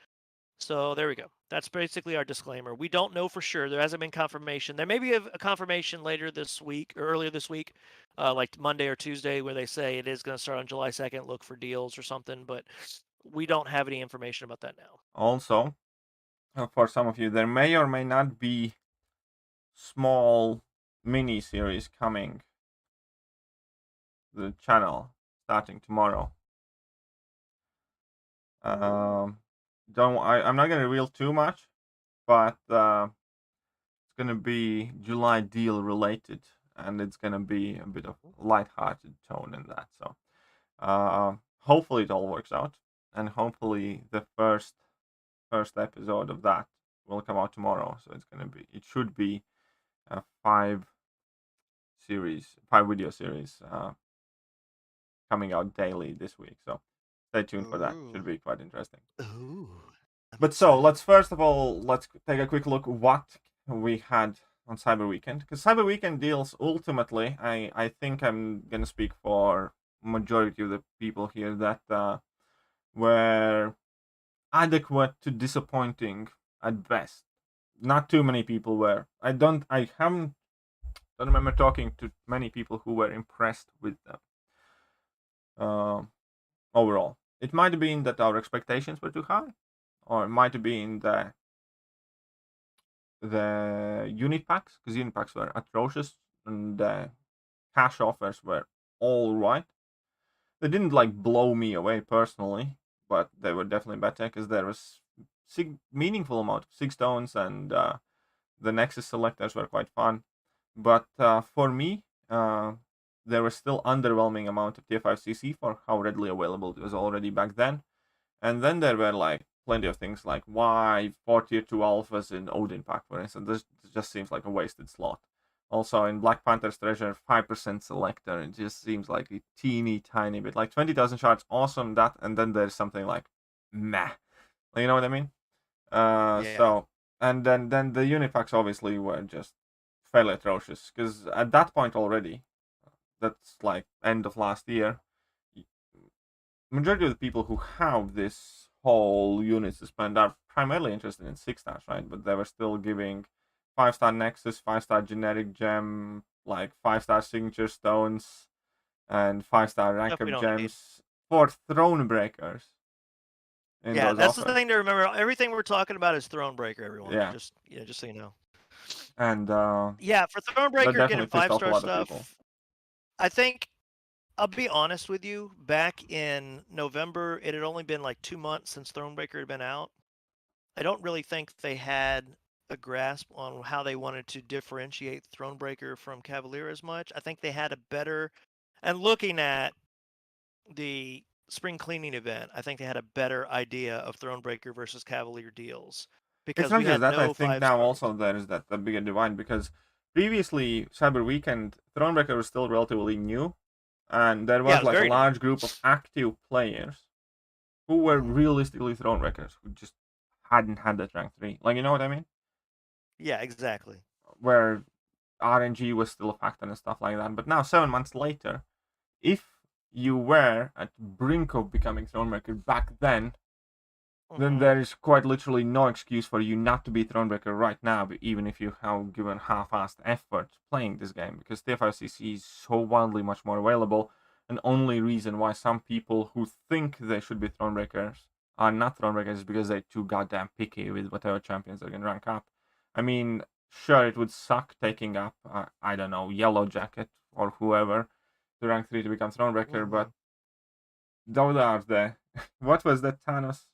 So there we go. That's basically our disclaimer. We don't know for sure. There hasn't been confirmation. There may be a confirmation later this week or earlier this week, like Monday or Tuesday, where they say it is going to start on July 2nd. Look for deals or something, but we don't have any information about that now. Also, for some of you, there may or may not be small mini series coming to the channel starting tomorrow. I'm not gonna reveal too much, but it's gonna be July deal related, and it's gonna be a bit of light-hearted tone in that. So hopefully it all works out, and hopefully the first episode of that will come out tomorrow. So it should be a 5-video series coming out daily this week. So stay tuned for that. Should be quite interesting. Ooh. But so let's take a quick look what we had on Cyber Weekend, because Cyber Weekend deals ultimately, I think I'm gonna speak for majority of the people here, that were adequate to disappointing at best. Not too many people were. I don't remember talking to many people who were impressed with them. Overall, it might have been that our expectations were too high, or it might have been the unit packs, because unit packs were atrocious and the cash offers were all right. They didn't blow me away personally, but they were definitely better because there was meaningful amount of 6 stones, and the Nexus selectors were quite fun. But for me, there was still underwhelming amount of Tier 5 CC for how readily available it was already back then. And then there were plenty of things like why 4 Tier 2 alphas in Odin pack, for instance. This just seems like a wasted slot. Also in Black Panther's Treasure, 5% selector, it just seems like a teeny tiny bit. 20,000 shards, awesome, that, and then there's something like meh. You know what I mean? Yeah. So, and then the unit packs obviously were just fairly atrocious, because at that point already, that's end of last year, majority of the people who have this whole unit to spend are primarily interested in 6 stars, right? But they were still giving 5-star Nexus, 5-star generic gem, like 5-star signature stones, and 5-star Stuff we rank-up don't need. gems for throne breakers. In Yeah, those that's offers. the thing to remember. Everything we're talking about is Thronebreaker, everyone. Yeah. Just so you know. And Yeah, for that Thronebreaker, definitely getting pissed off a 5-star lot of people. stuff. I think I'll be honest with you. Back in November, it had only been like 2 months since Thronebreaker had been out. I don't really think they had a grasp on how they wanted to differentiate Thronebreaker from Cavalier as much. I think they had a better, and looking at the spring cleaning event, I think they had a better idea of Thronebreaker versus Cavalier deals It's because not we just had that, I no think 5 now stars. also there is that the bigger divide, because previously, Cyber Weekend, Thronebreaker was still relatively new, and there Yeah, was it was like a very new. large group of active players who were Mhm. realistically Thronebreakers, who just hadn't had that rank 3. Like, you know what I mean? Yeah, exactly. Where RNG was still a factor and stuff like that. But now, 7 months later, if you were at brink of becoming Thronebreaker back then Mhm. there is quite literally no excuse for you not to be Thronebreaker right now, even if you have given half-assed effort playing this game, because TFICC is so wildly much more available, and only reason why some people who think they should be Thronebreakers are not Thronebreakers is because they're too goddamn picky with whatever champions they're going to rank up. I mean, sure, it would suck taking up, I don't know, Yellow Jacket or whoever to rank 3 to become Thronebreaker, but those are the... What was that Thanos?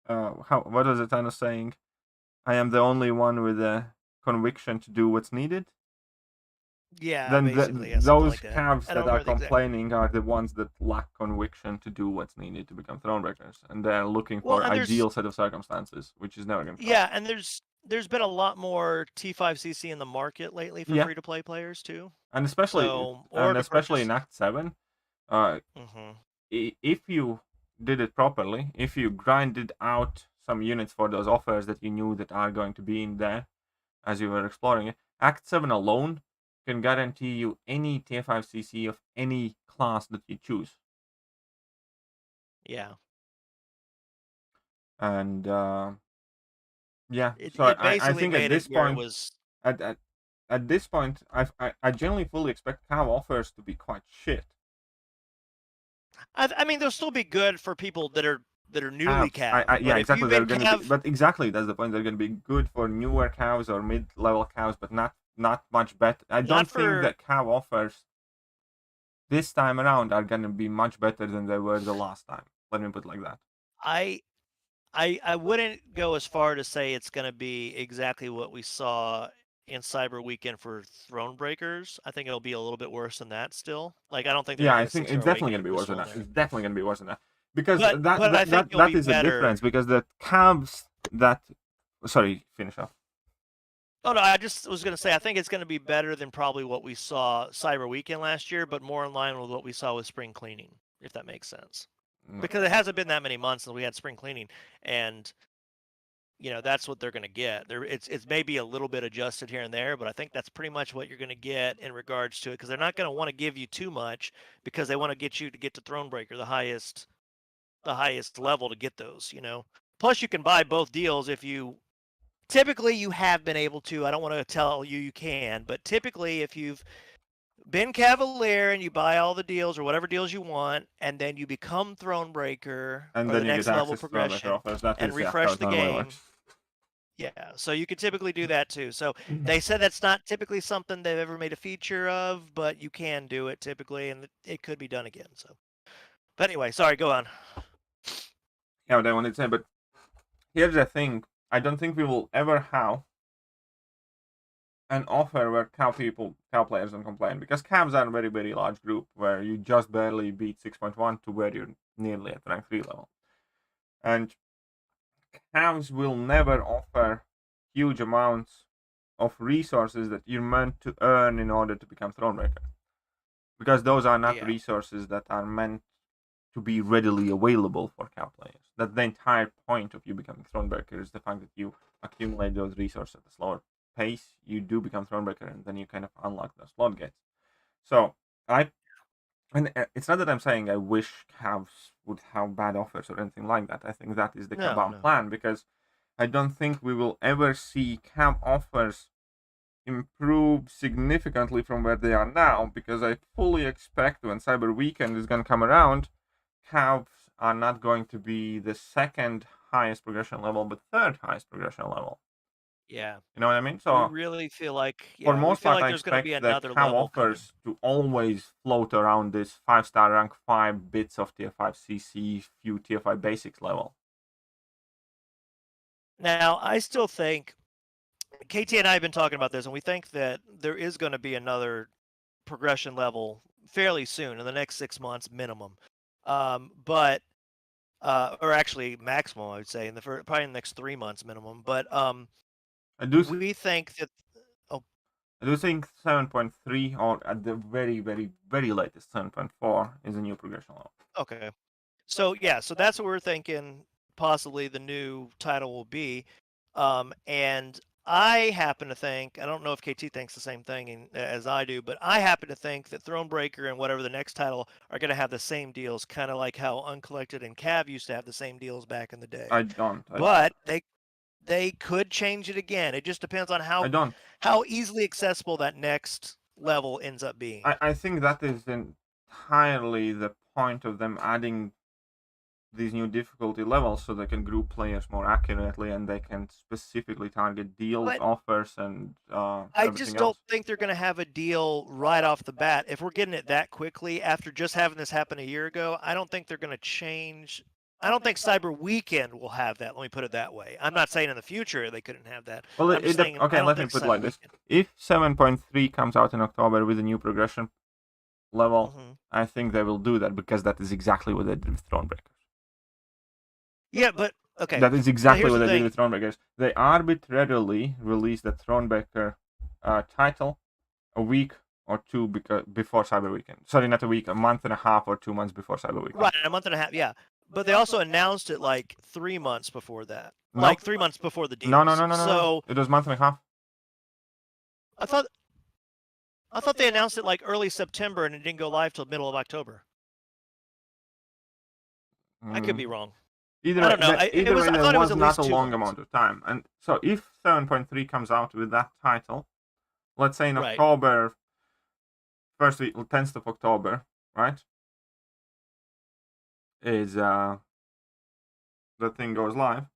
What was it Thanos saying? I am the only one with a conviction to do what's needed. Yeah, Then basically, yeah, something those like that. calves I that don't are remember the exact. complaining are the ones that lack conviction to do what's needed to become Thronebreakers, and they're looking Well, for and ideal set of circumstances, which is never going to come. yeah, and there's been a lot more T5CC in the market lately for Yeah, free-to-play players too. and So, or to especially purchase. in Act 7, uh, Mhm. if you did it properly, if you grinded out some units for those offers that you knew that are going to be in there as you were exploring it, Act 7 alone can guarantee you any tier 5 CC of any class that you choose. Yeah. And yeah, It so it I basically think at made it this where it point, was. at this point, I generally fully expect CAV offers to be quite shit. I mean, they'll still be good for people that are newly Calves. calved. Yeah, But if exactly. you've They're been going to be, calved, but exactly that's the point. They're going to be good for newer cows or mid-level cows, but not much better. I not don't think for. that cow offers this time around are going to be much better than they were the last time. Let me put it like that. I wouldn't go as far to say it's going to be exactly what we saw in Cyber Weekend for Thronebreakers. I think it'll be a little bit worse than that still. Like I don't think they're Yeah, going to I get think 6-star it's definitely going awakening to be worse than crystal in that. there. It's definitely going to be worse than that because But I think it'll that be is the better. difference. Because the cabs that, sorry, finish off. Oh no, I just was going to say I think it's going to be better than probably what we saw Cyber Weekend last year, but more in line with what we saw with spring cleaning, if that makes sense. Because it hasn't been that many months since we had spring cleaning, and that's what they're going to get. It's maybe a little bit adjusted here and there, but I think that's pretty much what you're going to get in regards to it. Because they're not going to want to give you too much because they want to get you to get to Thronebreaker, the highest level to get those. Plus you can buy both deals if you. Typically, you have been able to. I don't want to tell you can, but typically, if you've been Cavalier and you buy all the deals or whatever deals you want, and then you become Thronebreaker And or then the you get next level access to Thronebreaker progression offers. That and is how refresh it the normally game. works. Yeah, so you could typically do that too. So they said that's not typically something they've ever made a feature of, but you can do it typically, and it could be done again. So, but anyway, sorry, go on. Yeah, what I wanted to say, but here's the thing: I don't think we will ever have an offer where cow players don't complain, because calves are a very, very large group where you just barely beat 6.1 to where you're nearly at rank 3 level. And calves will never offer huge amounts of resources that you're meant to earn in order to become Thronebreaker. Because those are not resources that are meant to be readily available for cow players. That's the entire point of you becoming Thronebreaker, is the fact that you accumulate those resources at a slower pace. You do become Thronebreaker, and then you kind of unlock those slot gates. So and it's not that I'm saying I wish calves would have bad offers or anything like that. I think that is the Kabam plan, because I don't think we will ever see calf offers improve significantly from where they are now, because I fully expect when Cyber Weekend is going to come around, Cavs are not going to be the second highest progression level, but third highest progression level. Yeah. You know what I mean? We So really feel like, for we most feel part, like I there's going to be expect the another Cav level coming. offers to always float around this 5-star rank 5 bits of tier 5 CC, few tier 5 basics level. Now, I still think KTea and I have been talking about this, and we think that there is going to be another progression level fairly soon, in the next 6 months minimum. But or actually maximum, I would say, probably in the next 3 months minimum. But we think that. Oh, I do think 7.3, or at the very, very, very latest 7.4, is a new progression level. okay. So yeah, so that's what we're thinking. Possibly the new title will be, and I happen to think, I don't know if KT thinks the same thing as I do, but I happen to think that Thronebreaker and whatever the next title are going to have the same deals, kind of like how Uncollected and Cav used to have the same deals back in the day. I don't. But they could change it again. It just depends on how easily accessible that next level ends up being. I think that is entirely the point of them adding these new difficulty levels, so they can group players more accurately and they can specifically target deals, offers, and I just don't think they're going to have a deal right off the bat. If we're getting it that quickly after just having this happen a year ago, I don't think they're going to change. I don't think Cyber Weekend will have that. Let me put it that way. I'm not saying in the future they couldn't have that. Well, okay, let me put it like this. If 7.3 comes out in October with a new progression level, I think they will do that, because that is exactly what they did with Thronebreakers. Yeah, but okay. That is exactly what they did with Thronebreakers. They arbitrarily released the Thronebreaker title a week or two before Cyber Weekend. Sorry, not a week, a month and a half or 2 months before Cyber Weekend. Right, a month and a half, yeah. But they also announced it like 3 months before that. No. Like 3 months before the deal. No. So it was a month and a half. I thought they announced it like early September and it didn't go live till middle of October. I could be wrong. Either way, there was not a long amount of time. And so if 7.3 comes out with that title, let's say in October, first week, 10th of October, right? Is the thing goes live,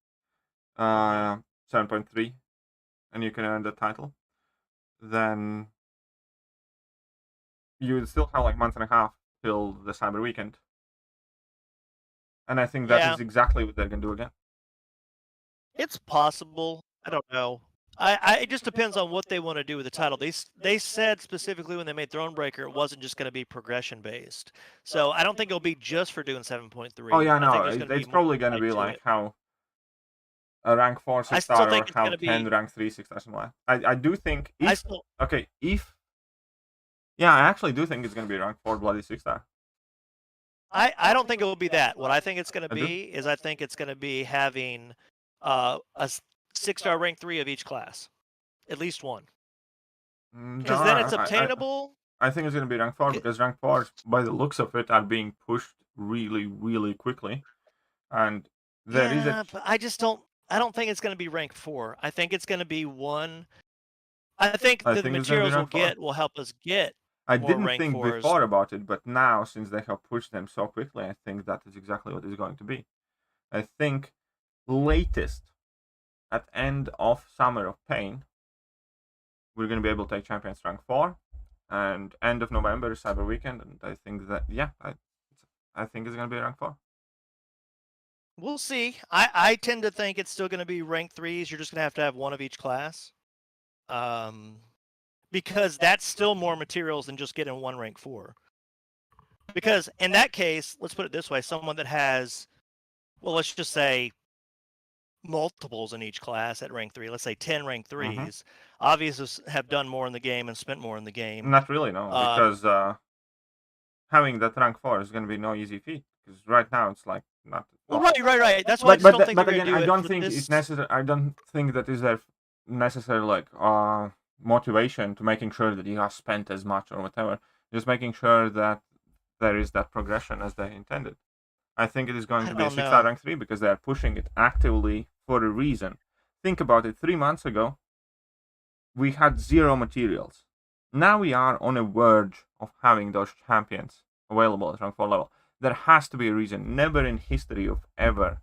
7.3, and you can earn the title, then you would still have like a month and a half till the Cyber Weekend. And I think that is exactly what they're going to do again. It's possible. I don't know. It just depends on what they want to do with the title. They said specifically when they made Thronebreaker it wasn't just going to be progression based. So I don't think it'll be just for doing 7.3. Oh yeah, no, it's probably going to be like how a rank 4 6-star or how 10 rank 3 6-star something. I do think I actually do think it's going to be rank 4 bloody 6-star. I don't think it will be that. What I think it's going to be is I think it's going to be having a 6-star rank 3 of each class, at least one. Because then it's obtainable. I think it's going to be rank 4 because rank 4s, by the looks of it, are being pushed really, really quickly, and there is a. But I don't think it's going to be rank 4. I think it's going to be 1. I think the materials we'll get will help us get. I didn't think before about it, but now, since they have pushed them so quickly, I think that is exactly what it's going to be. I think latest at end of Summer of Pain, we're going to be able to take Champions rank 4, and end of November is Cyber Weekend, and I think that, I think it's going to be rank 4. We'll see. I tend to think it's still going to be rank 3s. You're just going to have one of each class. Because that's still more materials than just getting one rank 4. Because in that case, let's put it this way, someone that has, well, let's just say multiples in each class at rank 3, let's say 10 rank 3s, obviously have done more in the game and spent more in the game. Not really, no, because having that rank 4 is going to be no easy feat. Because right now it's like not. Well, right. That's why I don't think. But again, I don't think it's necessary. I don't think that is their necessary motivation to making sure that you have spent as much or whatever. Just making sure that there is that progression as they intended. I think it is going to be a 6-star rank 3 because they are pushing it actively for a reason. Think about it. 3 months ago, we had 0 materials. Now we are on a verge of having those champions available at rank 4 level. There has to be a reason. Never in history of ever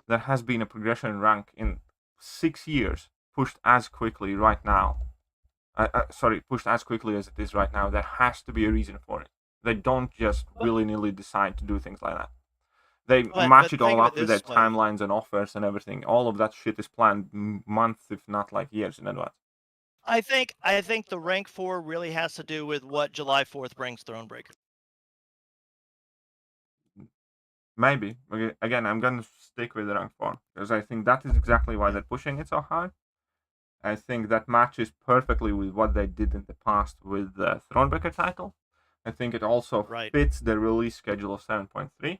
there has been a progression in rank in 6 years pushed as quickly right now. Pushed as quickly as it is right now. There has to be a reason for it. They don't just willy-nilly decide to do things like that. They match it all up with their timelines and offers and everything. All of that shit is planned months, if not like years in advance. I think the rank 4 really has to do with what July 4th brings Thronebreaker. Maybe. Again, I'm going to stick with the rank 4 because I think that is exactly why they're pushing it so hard. I think that matches perfectly with what they did in the past with the Thronebreaker title. I think it also fits the release schedule of 7.3,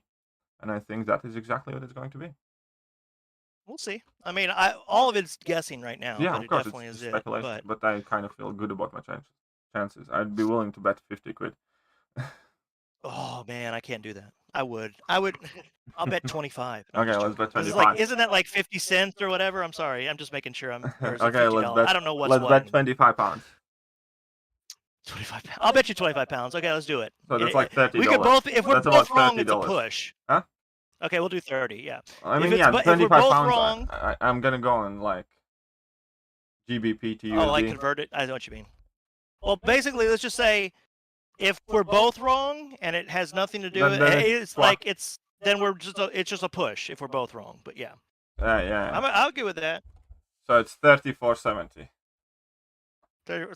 and I think that is exactly what it's going to be. We'll see. I mean, all of it's guessing right now. Yeah, but of course, definitely it's is speculation, but I kind of feel good about my chances. I'd be willing to bet 50 quid. Oh man, I can't do that. I would. I'll bet 25. Okay, let's bet 25. Isn't that like 50 cents or whatever? I'm sorry. I'm just making sure I'm. Okay, let's bet. I don't know what's let's what. bet 25 pounds. 25 pounds. I'll bet you 25 pounds. Okay, let's do it. So that's like $30. We could both. If we're that's both about wrong, $30. it's a push. Huh? Okay, we'll do 30. Yeah. I mean, 25 pounds. I'm gonna go on like GBP to USD. Oh, like convert it. I know what you mean. Well, basically, let's just say if we're both wrong and it has nothing to do with it, then it's just a push if we're both wrong. But yeah. Yeah. I'll go with that. So it's 34.70.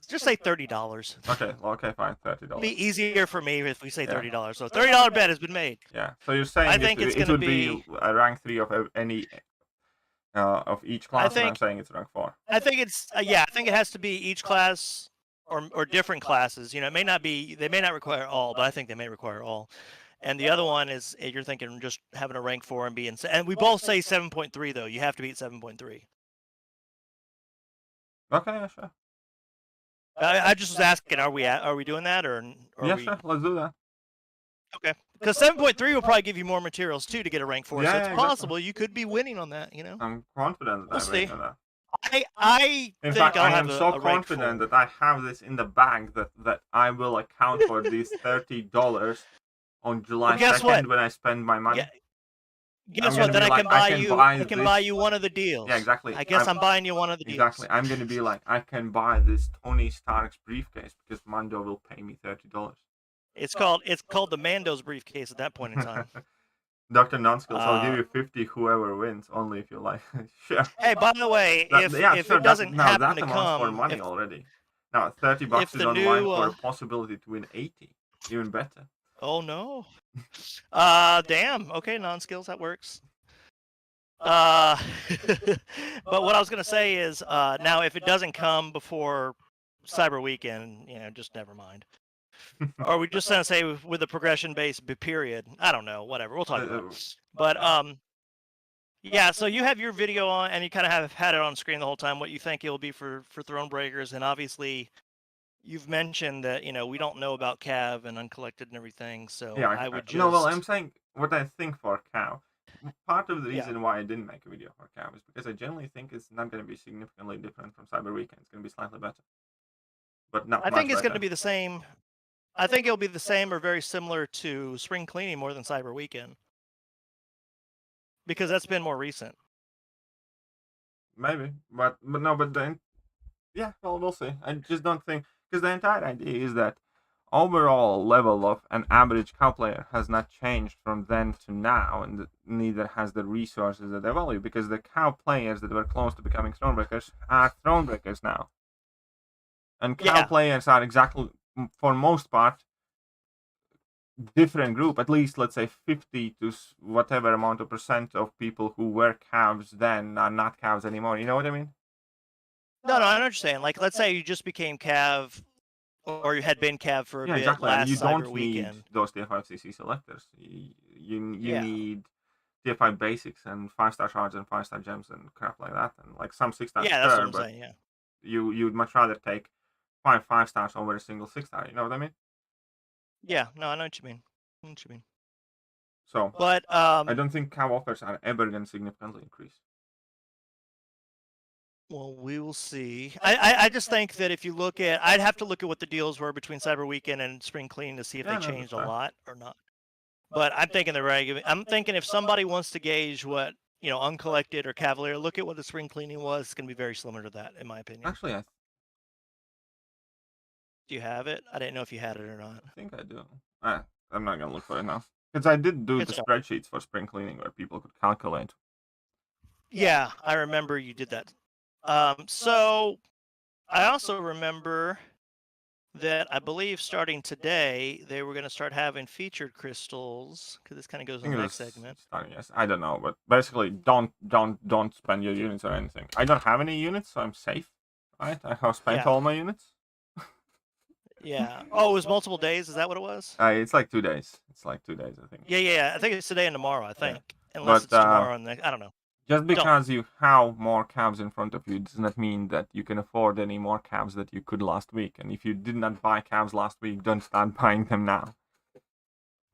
Just say $30. Okay, fine, $30. It'll be easier for me if we say $30. So $30 bet has been made. Yeah. So you're saying it would be a rank 3 of any of each class, and I'm saying it's rank 4. I think it's I think it has to be each class or different classes. You know, it may not be. They may not require all, but I think they may require all. And the other one is you're thinking just having a rank 4 and being. And we both say 7.3 though. You have to beat 7.3. Okay, yeah, sure. I just was asking, are we doing that or sure, let's do that. Okay, because 7.3 will probably give you more materials too to get a rank 4, so it's possible you could be winning on that. You know, I'm confident that I'm winning on that. In fact, I am so confident that I have this in the bag that I will account for these $30 on July 2nd when I spend my money. Yeah. Guess what? Then I can buy you one of the deals. Yeah, exactly. I guess I'm buying you one of the deals. Exactly. I'm going to be like, I can buy this Tony Stark's briefcase because Mando will pay me $30. It's called the Mando's briefcase at that point in time. Dr. Nonskills, I'll give you 50 whoever wins, only if you like. Sure. Hey, by the way, if it doesn't happen to come, for money already. Now $30 is on the line for a possibility to win 80. Even better. Oh no. Damn. Okay, non-skills, that works. But what I was gonna say is, now if it doesn't come before Cyber Weekend, just never mind. Or we just gonna say with the progression-based period. I don't know. Whatever. We'll talk about it. But yeah. So you have your video on, and you kind of have had it on screen the whole time. What you think it'll be for Thronebreakers, and obviously. You've mentioned that we don't know about Cav and Uncollected and everything, so yeah, I would just. No, well, I'm saying what I think for Cav. Part of the reason why I didn't make a video for Cav is because I generally think it's not going to be significantly different from Cyber Weekend. It's going to be slightly better, but not. I think it's going to be the same. I think it'll be the same or very similar to Spring Cleaning more than Cyber Weekend, because that's been more recent. Maybe, but then, yeah, well, we'll see. I just don't think. Because the entire idea is that overall level of an average cow player has not changed from then to now, and neither has the resources that they value, because the cow players that were close to becoming Thronebreakers are Thronebreakers now. And cow players are exactly, for most part, different group, at least let's say 50 to whatever amount of % of people who were calves then are not calves anymore. You know what I mean? No, I understand. Like, let's say you just became Cav, or you had been Cav for a bit exactly. last you Cyber don't Weekend. Need those Tier 5 CC selectors. You need Tier 5 basics and 5-star shards and 5-star gems and crap like that, and like some 6-star. Yeah, that's what I'm saying. Yeah. You'd much rather take 5 stars over a single 6-star. You know what I mean? Yeah. No, I know what you mean. So, but I don't think Cav offers are ever going to significantly increase. Well, we will see. I just think that if you look at, I'd have to look at what the deals were between Cyber Weekend and Spring Cleaning to see if Yeah, they no, that's changed a fair. lot or not. But I'm thinking the regular. I'm thinking if somebody wants to gauge what uncollected or Cavalier, look at what the Spring Cleaning was. It's going to be very similar to that, in my opinion. Actually, I Do you have it? I didn't know if you had it or not. think I do. I'm not gonna look for it now because I did do It's the all- spreadsheets for spring cleaning where people could calculate. Yeah, I remember you did that. So I also remember that I believe starting today they were going to start having featured crystals because this kind of goes I in think the it next was segment. starting. Yes, I don't know, but basically, don't spend your units or anything. I don't have any units, so I'm safe. Right? I have spent Yeah. all my units. Yeah. Oh, it was multiple days. Is that what it was? It's like 2 days. It's like 2 days, I think. Yeah. I think it's today and tomorrow. I think, unless But it's tomorrow and I don't know. just because you have more cabs in front of you does not mean that you can afford any more cabs that you could last week. And if you did not buy cabs last week, don't start buying them now.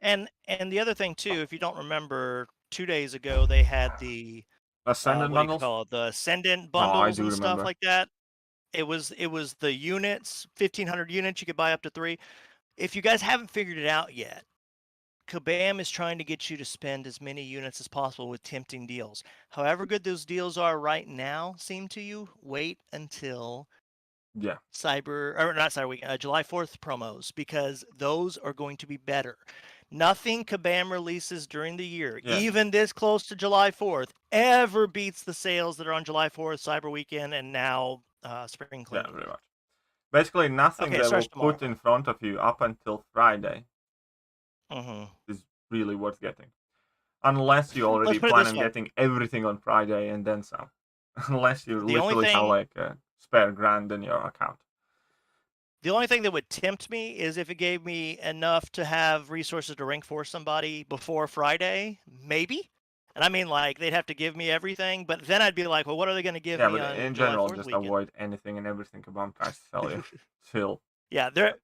And the other thing too, if you don't remember, 2 days ago they had the Ascendant what do you bundles? call it? The Ascendant Oh, I bundles do and stuff remember. like that. It was the units, 1,500 units. You could buy up to 3. If you guys haven't figured it out yet, Kabam is trying to get you to spend as many units as possible with tempting deals. However good those deals are right now seem to you, wait until Yeah. July 4th promos, because those are going to be better. Nothing Kabam releases during the year, Yeah. even this close to July 4th, ever beats the sales that are on July 4th, Cyber Weekend, and now Spring Yeah, Cleaning. pretty much. Basically, nothing Okay, it they will starts tomorrow. put in front of you up until Friday Mm-hmm. is really worth getting. Unless you already Let's put it plan this on way. getting everything on Friday and then some. Unless you The only literally have thing- like a spare grand in your account. The only thing that would tempt me is if it gave me enough to have resources to rank for somebody before Friday, maybe. And I mean, like, they'd have to give me everything, but then I'd be like, well, what are they going to give Yeah, me but on in July general, 4th just weekend? avoid anything and everything Kabam tries to sell you. Till Yeah, then.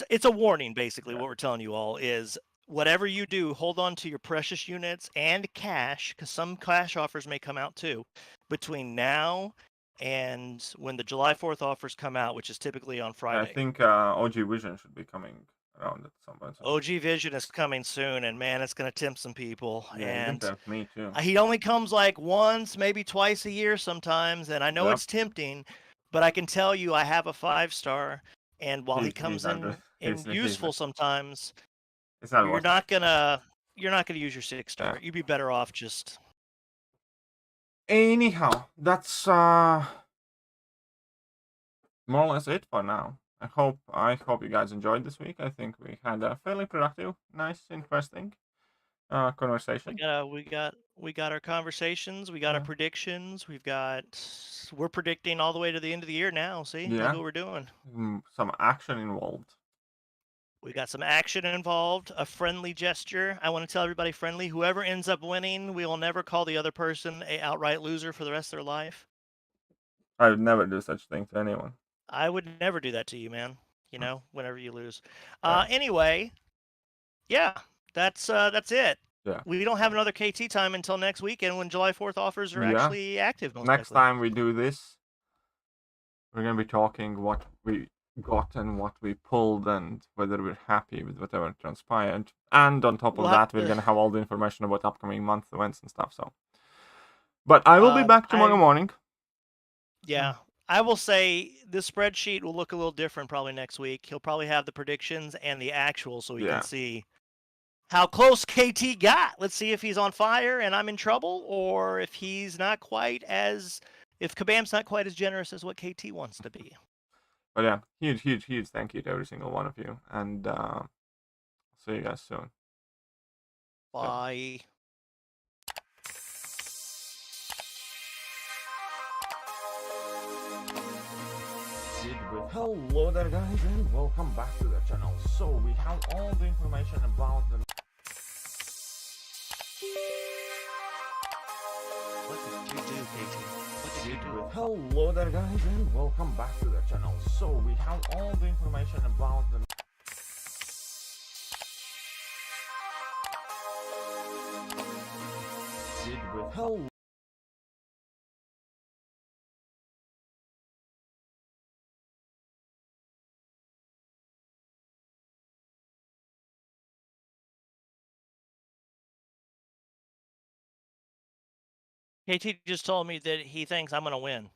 it's a warning, basically. Yeah. What we're telling you all is whatever you do, hold on to your precious units and cash, because some cash offers may come out too, between now and when the July 4th offers come out, which is typically on Friday. I think OG Vision should be coming around at some point. OG Vision is coming soon, and man, it's going to tempt some people. Yeah, and tempt me too. he only comes like once, maybe twice a year sometimes, and I know Yep. it's tempting, but I can tell you I have a 5-star, and while he comes in useful sometimes, it's not you're worth not gonna use your 6-star. Yeah. You'd be better off just. Anyhow, that's more or less it for now. I hope you guys enjoyed this week. I think we had a fairly productive, nice, interesting conversation. We got our conversations. We got our predictions. We're predicting all the way to the end of the year now. See, look what we're doing. Some action involved. We got some action involved, a friendly gesture. I want to tell everybody friendly. Whoever ends up winning, we will never call the other person a outright loser for the rest of their life. I would never do such thing to anyone. I would never do that to you, man. Whenever you lose. Yeah. Anyway, yeah, that's it. Yeah. We don't have another KT time until next weekend when July 4th offers are actually active. Next time we do this, we're going to be talking what we got and what we pulled and whether we're happy with whatever transpired. And on top of that, we're going to have all the information about upcoming month events and stuff. So, but I will be back tomorrow morning. Yeah. I will say this spreadsheet will look a little different probably next week. He'll probably have the predictions and the actual so we can see how close KT got. Let's see if he's on fire and I'm in trouble, or if he's not quite as, if Kabam's not quite as generous as what KT wants to be. But yeah, huge thank you to every single one of you. And see you guys soon. Bye. Hello there guys and welcome back to the channel. So we have all the information about the... What did you do, KT? What did you do? Hello there guys and welcome back to the channel. So we have all the information about the... Hello. KT just told me that he thinks I'm gonna win.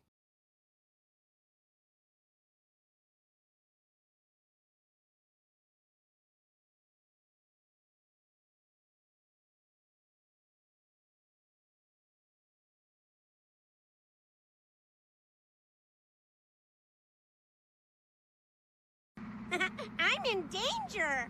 I'm in danger!